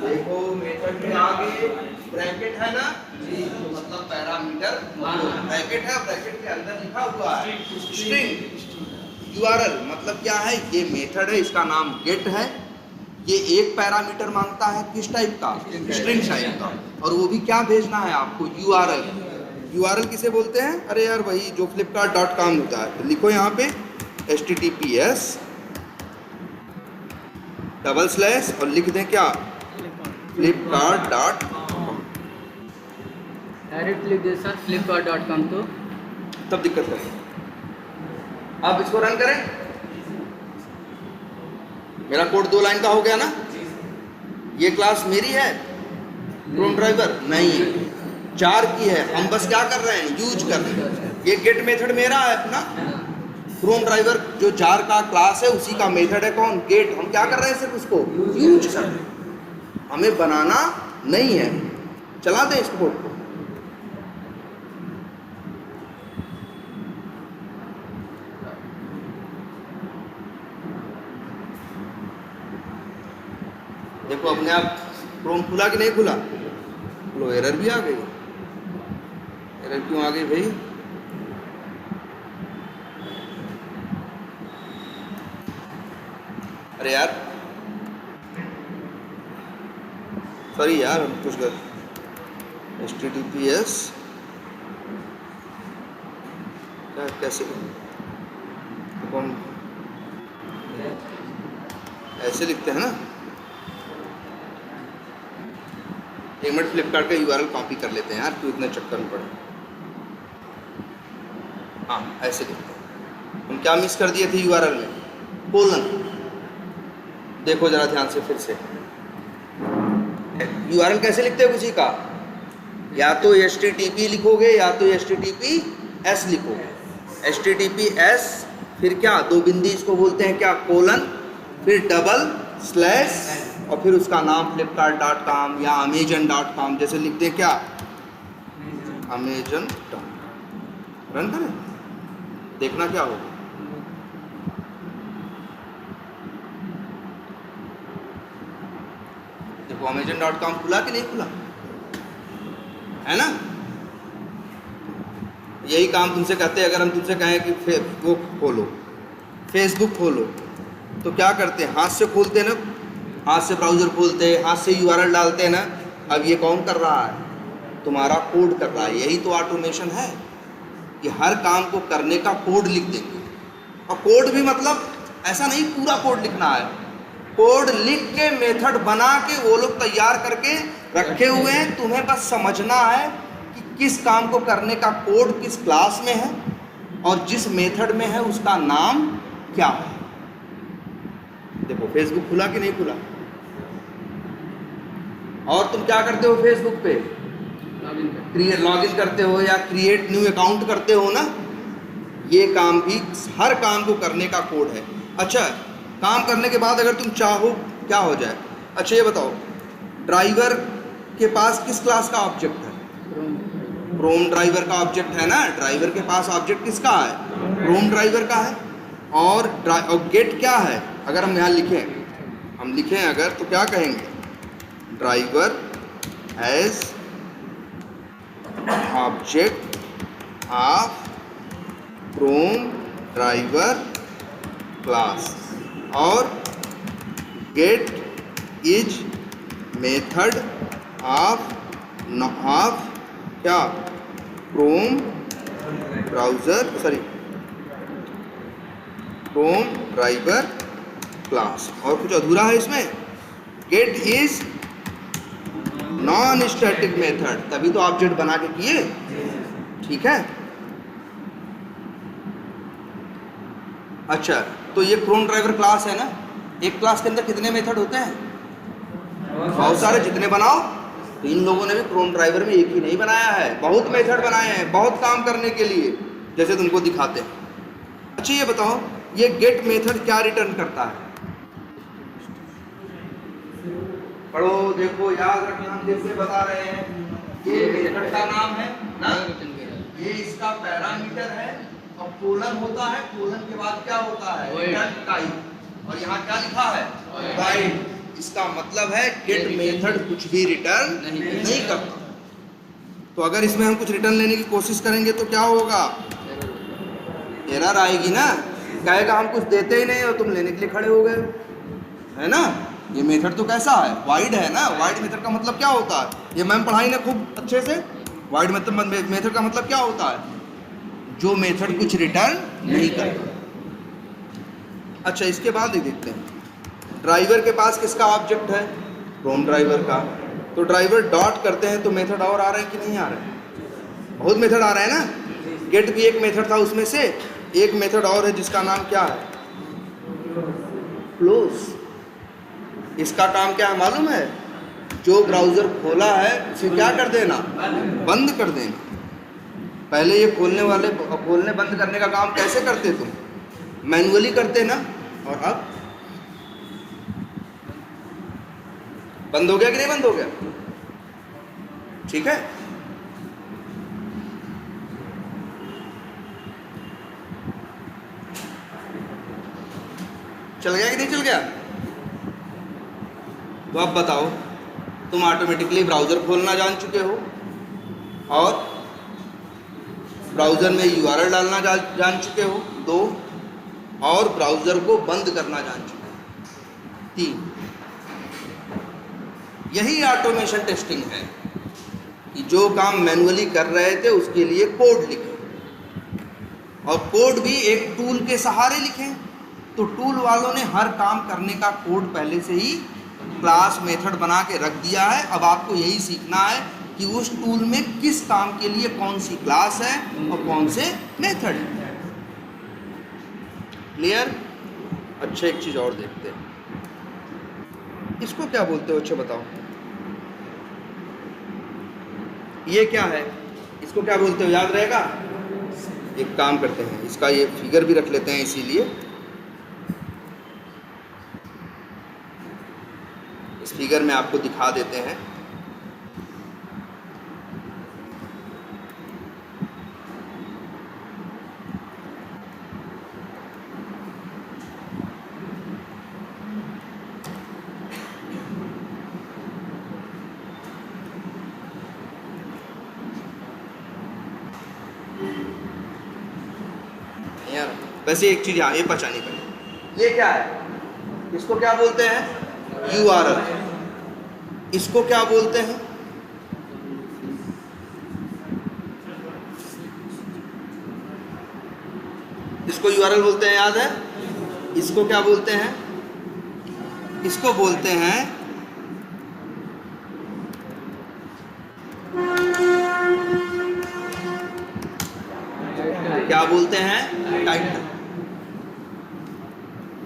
देखो मेथड के आगे ब्रैकेट है ना जी, तो मतलब पैरामीटर ब्रैकेट है, ब्रैकेट के अंदर लिखा हुआ है स्ट्रिंग यूआरएल। मतलब क्या है? ये मेथड है, इसका नाम गेट है। ये एक पैरामीटर मांगता है, किस टाइप का? स्ट्रिंग टाइप का। और वो भी क्या भेजना है आपको? यूआरएल। यूआरएल किसे बोलते हैं? अरे यार वही जो flipkart.com होता है। तो लिखो यहाँ पे https / और लिख दें क्या? flipkart.com। डायरेक्ट लिख दे सर flipkart.com तो तब दिक्कत है। अब इसको रन करें। मेरा कोड 2 लाइन का हो गया ना? ये क्लास मेरी है, क्रोम ड्राइवर नहीं, 4 की है। हम बस क्या कर रहे हैं? यूज कर रहे हैं। ये गेट मेथड मेरा है अपना। क्रोम ड्राइवर जो जार का क्लास है उसी का मेथड है कौन? गेट। हम क्या कर रहे हैं? सिर्फ उसको यूज कर रहे हैं, हमें बनाना नहीं है। चला दें इस कोड को। देखो अपने आप क्रोम खुला कि नहीं खुला? लो एरर भी आ गई। एरर क्यों आ गई भाई? अरे यार सॉरी यार, हम कुछ कर https क्या कैसे तो हम ऐसे लिखते हैं ना। एक मिनट फ्लिपकार्ट का यूआरएल कॉपी कर लेते हैं यार, क्यों इतने चक्कर में पड़े। हाँ ऐसे लिखते हैं। हम क्या मिस कर दिए थे यूआरएल में? कोलन। देखो जरा ध्यान से फिर से। यूआरएल कैसे लिखते हो किसी का? या तो http लिखोगे या तो https लिखोगे। https फिर क्या? 2 बिंदी इसको बोलते हैं क्या? कोलन, फिर / और फिर उसका नाम flipkart.com या amazon.com जैसे लिखते हैं क्या? amazon.com। रन करें, देखना क्या होगा। देखो amazon.com खुला कि नहीं खुला? है ना? यही काम तुमसे कहते हैं। अगर हम तुमसे कहें कि वो खोलो, फेसबुक खोलो, तो क्या करते हैं? हाथ से खोलते हैं ना, हाथ से ब्राउज़र खोलते हैं, हाथ से यूआरएल डालते हैं ना। अब ये कौन कर रहा है? तुम्हारा कोड कर रहा है। यही तो ऑटोमेशन है कि हर काम को करने का कोड लिख देंगे। और कोड भी मतलब ऐसा नहीं पूरा कोड लिखना है, कोड लिख के मेथड बना के वो लोग तैयार करके रखे हुए हैं। तुम्हें बस समझना है कि किस काम को करने का कोड किस क्लास में है और जिस मेथड में है उसका नाम क्या है। देखो फेसबुक खुला कि नहीं खुला? और तुम क्या करते हो फेसबुक पे? लॉगिन करते हो या क्रिएट न्यू अकाउंट करते हो ना। ये काम भी हर काम को करने का कोड है। अच्छा, काम करने के बाद अगर तुम चाहो क्या हो जाए? अच्छा ये बताओ, ड्राइवर के पास किस क्लास का ऑब्जेक्ट है? क्रोम ड्राइवर का ऑब्जेक्ट है ना। ड्राइवर के पास ऑब्जेक्ट किसका है? क्रोम ड्राइवर का है। और गेट क्या है? अगर हम यहाँ लिखें अगर तो क्या कहेंगे? Driver as object of Chrome driver class और गेट इज मेथड ऑफ क्या? Chrome driver class. और कुछ अधूरा है इसमें? Get is non static method, तभी तो ऑब्जेक्ट बना के किए। ठीक है। अच्छा, तो ये क्रोम ड्राइवर क्लास है ना। एक क्लास के अंदर कितने मेथड होते हैं? बहुत सारे, जितने बनाओ। तो इन लोगों ने भी क्रोम ड्राइवर में एक ही नहीं बनाया है, बहुत मेथड बनाए हैं, बहुत काम करने के लिए, जैसे तुमको दिखाते हैं। अच्छा ये बताओ, ये गेट मेथड क्या रिटर्न करता है? पढ़ो, देखो, याद रखना, हम जैसे बता रहे हैं, ये मेथड का नाम है ना, ये इसका पैरामीटर है, और कोलन होता है, कोलन के बाद क्या होता है, रिटर्न टाइप, और यहाँ क्या लिखा है, वाइड। इसका मतलब है गेट मेथड कुछ भी रिटर्न नहीं करता। तो अगर इसमें हम कुछ रिटर्न लेने की कोशिश करेंगे तो क्या होगा, एरर आएगी ना, कहेगा हम कुछ देते ही नहीं और तुम लेने के लिए खड़े हो गए, है ना। ये मेथड तो कैसा है, वाइड है ना। वाइड मेथड का मतलब क्या होता है, ये मैम पढ़ाई ना खूब अच्छे से। वाइड मेथड का मतलब क्या होता है, जो मेथड कुछ रिटर्न नहीं करता। अच्छा, इसके बाद ही देखते हैं, ड्राइवर के पास किसका ऑब्जेक्ट है, रोम ड्राइवर का। तो ड्राइवर डॉट करते हैं तो मेथड और आ रहे हैं कि नहीं आ रहे हैं, बहुत मेथड आ रहे हैं ना। गेट भी एक मेथड था, उसमें से एक मेथड और है जिसका नाम क्या है, क्लोज। इसका काम क्या है मालूम है, जो ब्राउज़र खोला है उसे क्या कर देना, बंद कर देना। पहले ये खोलने बंद करने का काम कैसे करते तुम, मैनुअली करते ना, और अब बंद हो गया कि नहीं बंद हो गया, ठीक है। चल गया कि नहीं चल गया। तो अब बताओ, तुम ऑटोमेटिकली ब्राउज़र खोलना जान चुके हो, और ब्राउज़र में URL डालना जान चुके हो, 2, और ब्राउज़र को बंद करना जान चुके हो, 3। यही ऑटोमेशन टेस्टिंग है कि जो काम मैनुअली कर रहे थे उसके लिए कोड लिखें, और कोड भी एक टूल के सहारे लिखें। तो टूल वालों ने हर काम करने का कोड पहले से ही क्लास मेथड बना के रख दिया है। अब आपको यही सीखना है कि उस टूल में किस काम के लिए कौन सी क्लास है और कौन से मेथड है। क्लियर। अच्छा, एक चीज़ और देखते हैं, इसको क्या बोलते हो, अच्छा बताओ, ये क्या है, इसको क्या बोलते हो, याद रहेगा। एक काम करते हैं, इसका ये फिगर भी रख लेते हैं, इसीलिए इस फिगर में आपको दिखा देते हैं। यार वैसे एक चीज़ यहाँ ये पहचानी पड़ेगी, ये क्या है, इसको क्या बोलते हैं, URL। इसको क्या बोलते हैं, इसको URL बोलते हैं, याद है। इसको क्या बोलते हैं, इसको बोलते हैं क्या बोलते हैं, टाइटल।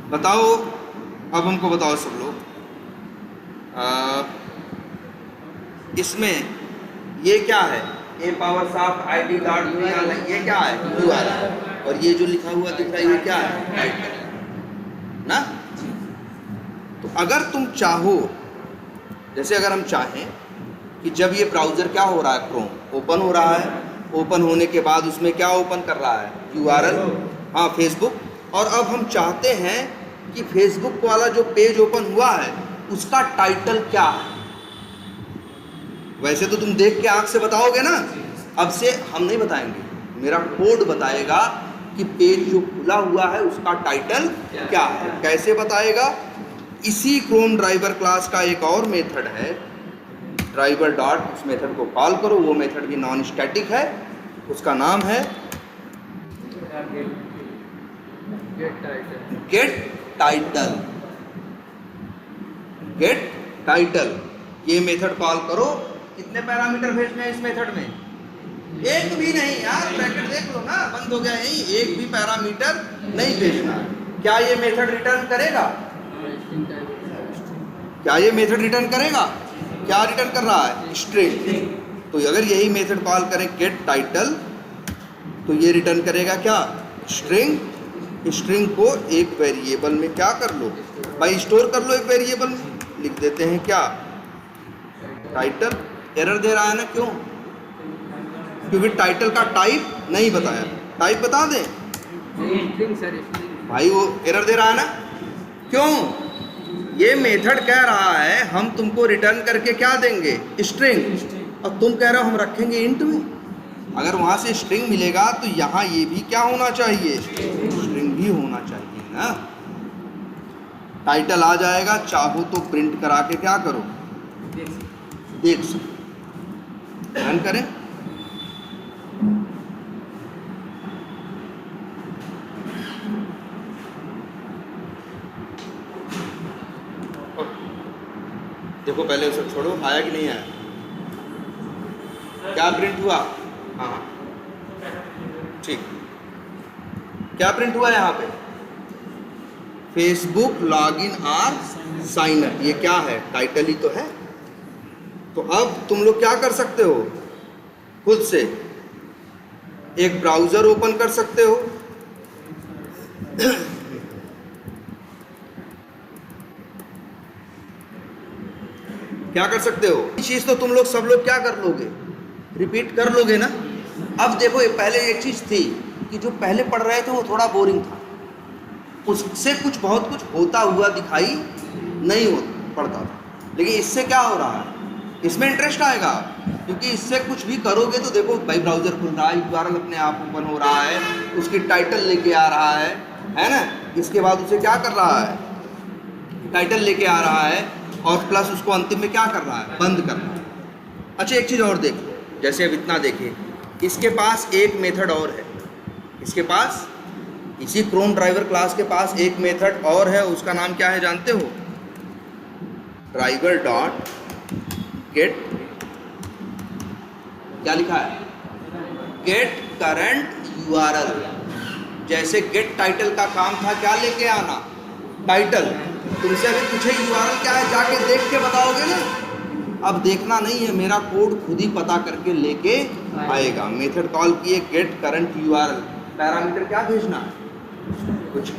बताओ, अब हमको बताओ सब लोग, इसमें ये क्या है, a_soft_id.v, ये क्या है, URL, और ये जो लिखा हुआ दिख रहा है ये क्या है, टाइटल ना। तो अगर तुम चाहो, जैसे अगर हम चाहें कि जब ये ब्राउज़र क्या हो रहा है, क्रोम ओपन हो रहा है, ओपन होने के बाद उसमें क्या ओपन कर रहा है, URL, हाँ, फेसबुक। और अब हम चाहते हैं कि फेसबुक वाला जो पेज ओपन हुआ है उसका टाइटल क्या है। वैसे तो तुम देख के आंख से बताओगे ना, अब से हम नहीं बताएंगे, मेरा कोड बताएगा कि पेज जो खुला हुआ है उसका टाइटल क्या है। कैसे बताएगा, इसी क्रोम ड्राइवर क्लास का एक और मेथड है, ड्राइवर डॉट, उस मेथड को कॉल करो। वो मेथड भी नॉन स्टैटिक है, उसका नाम है गेट टाइटल। गेट टाइटल, ये मेथड कॉल करो। कितने पैरामीटर भेजने हैं इस मेथड में, एक भी नहीं यार, ब्रैकेट देख लो ना, बंद हो गया यही, एक भी पैरामीटर नहीं भेजना। क्या ये मेथड रिटर्न करेगा, क्या ये मेथड रिटर्न करेगा, क्या रिटर्न कर रहा है, स्ट्रिंग। तो अगर यही मेथड कॉल करें गेट टाइटल तो ये रिटर्न करेगा क्या, स्ट्रिंग। स्ट्रिंग को एक वेरिएबल में क्या कर लो भाई, स्टोर कर लो, एक वेरिएबल में लिख देते हैं क्या, टाइटल एरर दे रहा है ना, क्यों? क्योंकि टाइटल का टाइप नहीं बताया। टाइप बता दें स्ट्रिंग सर, स्ट्रिंग। भाई, वो एरर दे रहा है ना, क्यों? ये मेथड कह रहा है हम तुमको रिटर्न करके क्या देंगे, स्ट्रिंग, और तुम कह रहे हो हम रखेंगे इंट में। अगर वहाँ से स्ट्रिंग मिलेगा तो यहाँ ये भी क्या होना चाहिए, स्ट्रिंग भी होना चाहिए ना। टाइटल आ जाएगा, चाहो तो प्रिंट करा के क्या करो, देख सकते। रन करें, देखो पहले उसे छोड़ो, आया कि नहीं आया, क्या प्रिंट हुआ? हाँ ठीक, क्या प्रिंट हुआ यहाँ पे, Facebook login or sign up. ये क्या है, टाइटल ही तो है। तो अब तुम लोग क्या कर सकते हो, खुद से एक ब्राउज़र ओपन कर सकते हो, क्या कर सकते हो, चीज़ तो तुम लोग सब लोग क्या कर लोगे, रिपीट कर लोगे ना। अब देखो, ये पहले एक चीज़ थी कि जो पहले पढ़ रहे थे वो थोड़ा बोरिंग था, उससे कुछ बहुत कुछ होता हुआ दिखाई नहीं पड़ता था। लेकिन इससे क्या हो रहा है, इसमें इंटरेस्ट आएगा, क्योंकि इससे कुछ भी करोगे तो देखो भाई, ब्राउज़र खुल रहा है, यूआरएल अपने आप ओपन हो रहा है, उसकी टाइटल लेके आ रहा है ना। इसके बाद उसे क्या कर रहा है, टाइटल लेके आ रहा है, और प्लस उसको अंतिम में क्या कर रहा है, बंद कर रहा है। अच्छा, एक चीज़ और देख लो, जैसे अब इतना देखिए, इसके पास एक मेथड और है, इसके पास इसी क्रोम ड्राइवर क्लास के पास एक मेथड और है, उसका नाम क्या है जानते हो, ड्राइवर डॉट गेट, क्या लिखा है, गेट करंट यूआरएल। जैसे गेट टाइटल का काम था, क्या लेके आना, टाइटल। तुमसे अभी पूछे यूआरएल क्या है, जाके देख के बताओगे ना। अब देखना नहीं है, मेरा कोड खुद ही पता करके लेके आएगा। मेथड कॉल किए गेट करंट यूआरएल, पैरामीटर क्या भेजना है, कुछ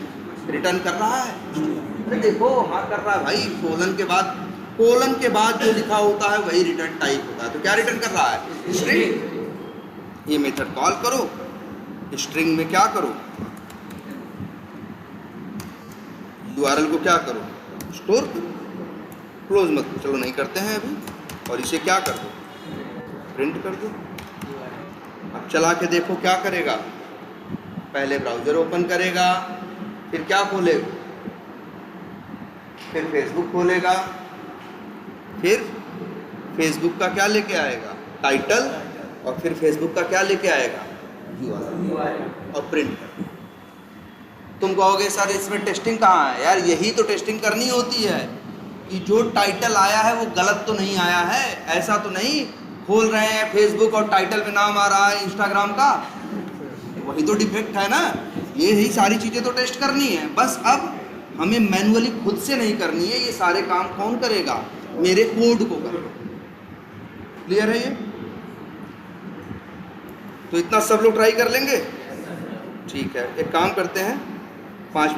रिटर्न कर रहा है। अरे देखो, हाँ कर रहा है भाई, कोलन के बाद जो लिखा होता है वही रिटर्न टाइप होता है। तो क्या रिटर्न कर रहा है, स्ट्रिंग। ये मेथड कॉल करो, स्ट्रिंग में क्या करो, यूआरएल को क्या करो, स्टोर करो, क्लोज मत, चलो नहीं करते हैं अभी, और इसे क्या कर दो, प्रिंट कर दो। अब चला के देखो क्या करेगा, पहले ब्राउज़र ओपन करेगा, फिर क्या खोलेगा, फिर फेसबुक खोलेगा, फिर फेसबुक का क्या लेके आएगा, टाइटल, और फिर फेसबुक का क्या लेके आएगा, यूआरएल, और प्रिंट कर। तुम कहोगे सर इसमें टेस्टिंग कहाँ है, यार यही तो टेस्टिंग करनी होती है कि जो टाइटल आया है वो गलत तो नहीं आया है। ऐसा तो नहीं खोल रहे हैं फेसबुक और टाइटल में नाम आ रहा है इंस्टाग्राम का, वही तो डिफेक्ट है ना। ये सारी चीज़ें तो टेस्ट करनी है, बस अब हमें मैन्युअली खुद से नहीं करनी है, ये सारे काम कौन करेगा, मेरे कोड को करेगा। क्लियर है ये? तो इतना सब लोग ट्राई कर लेंगे, ठीक है। एक काम करते हैं, 5 मिनट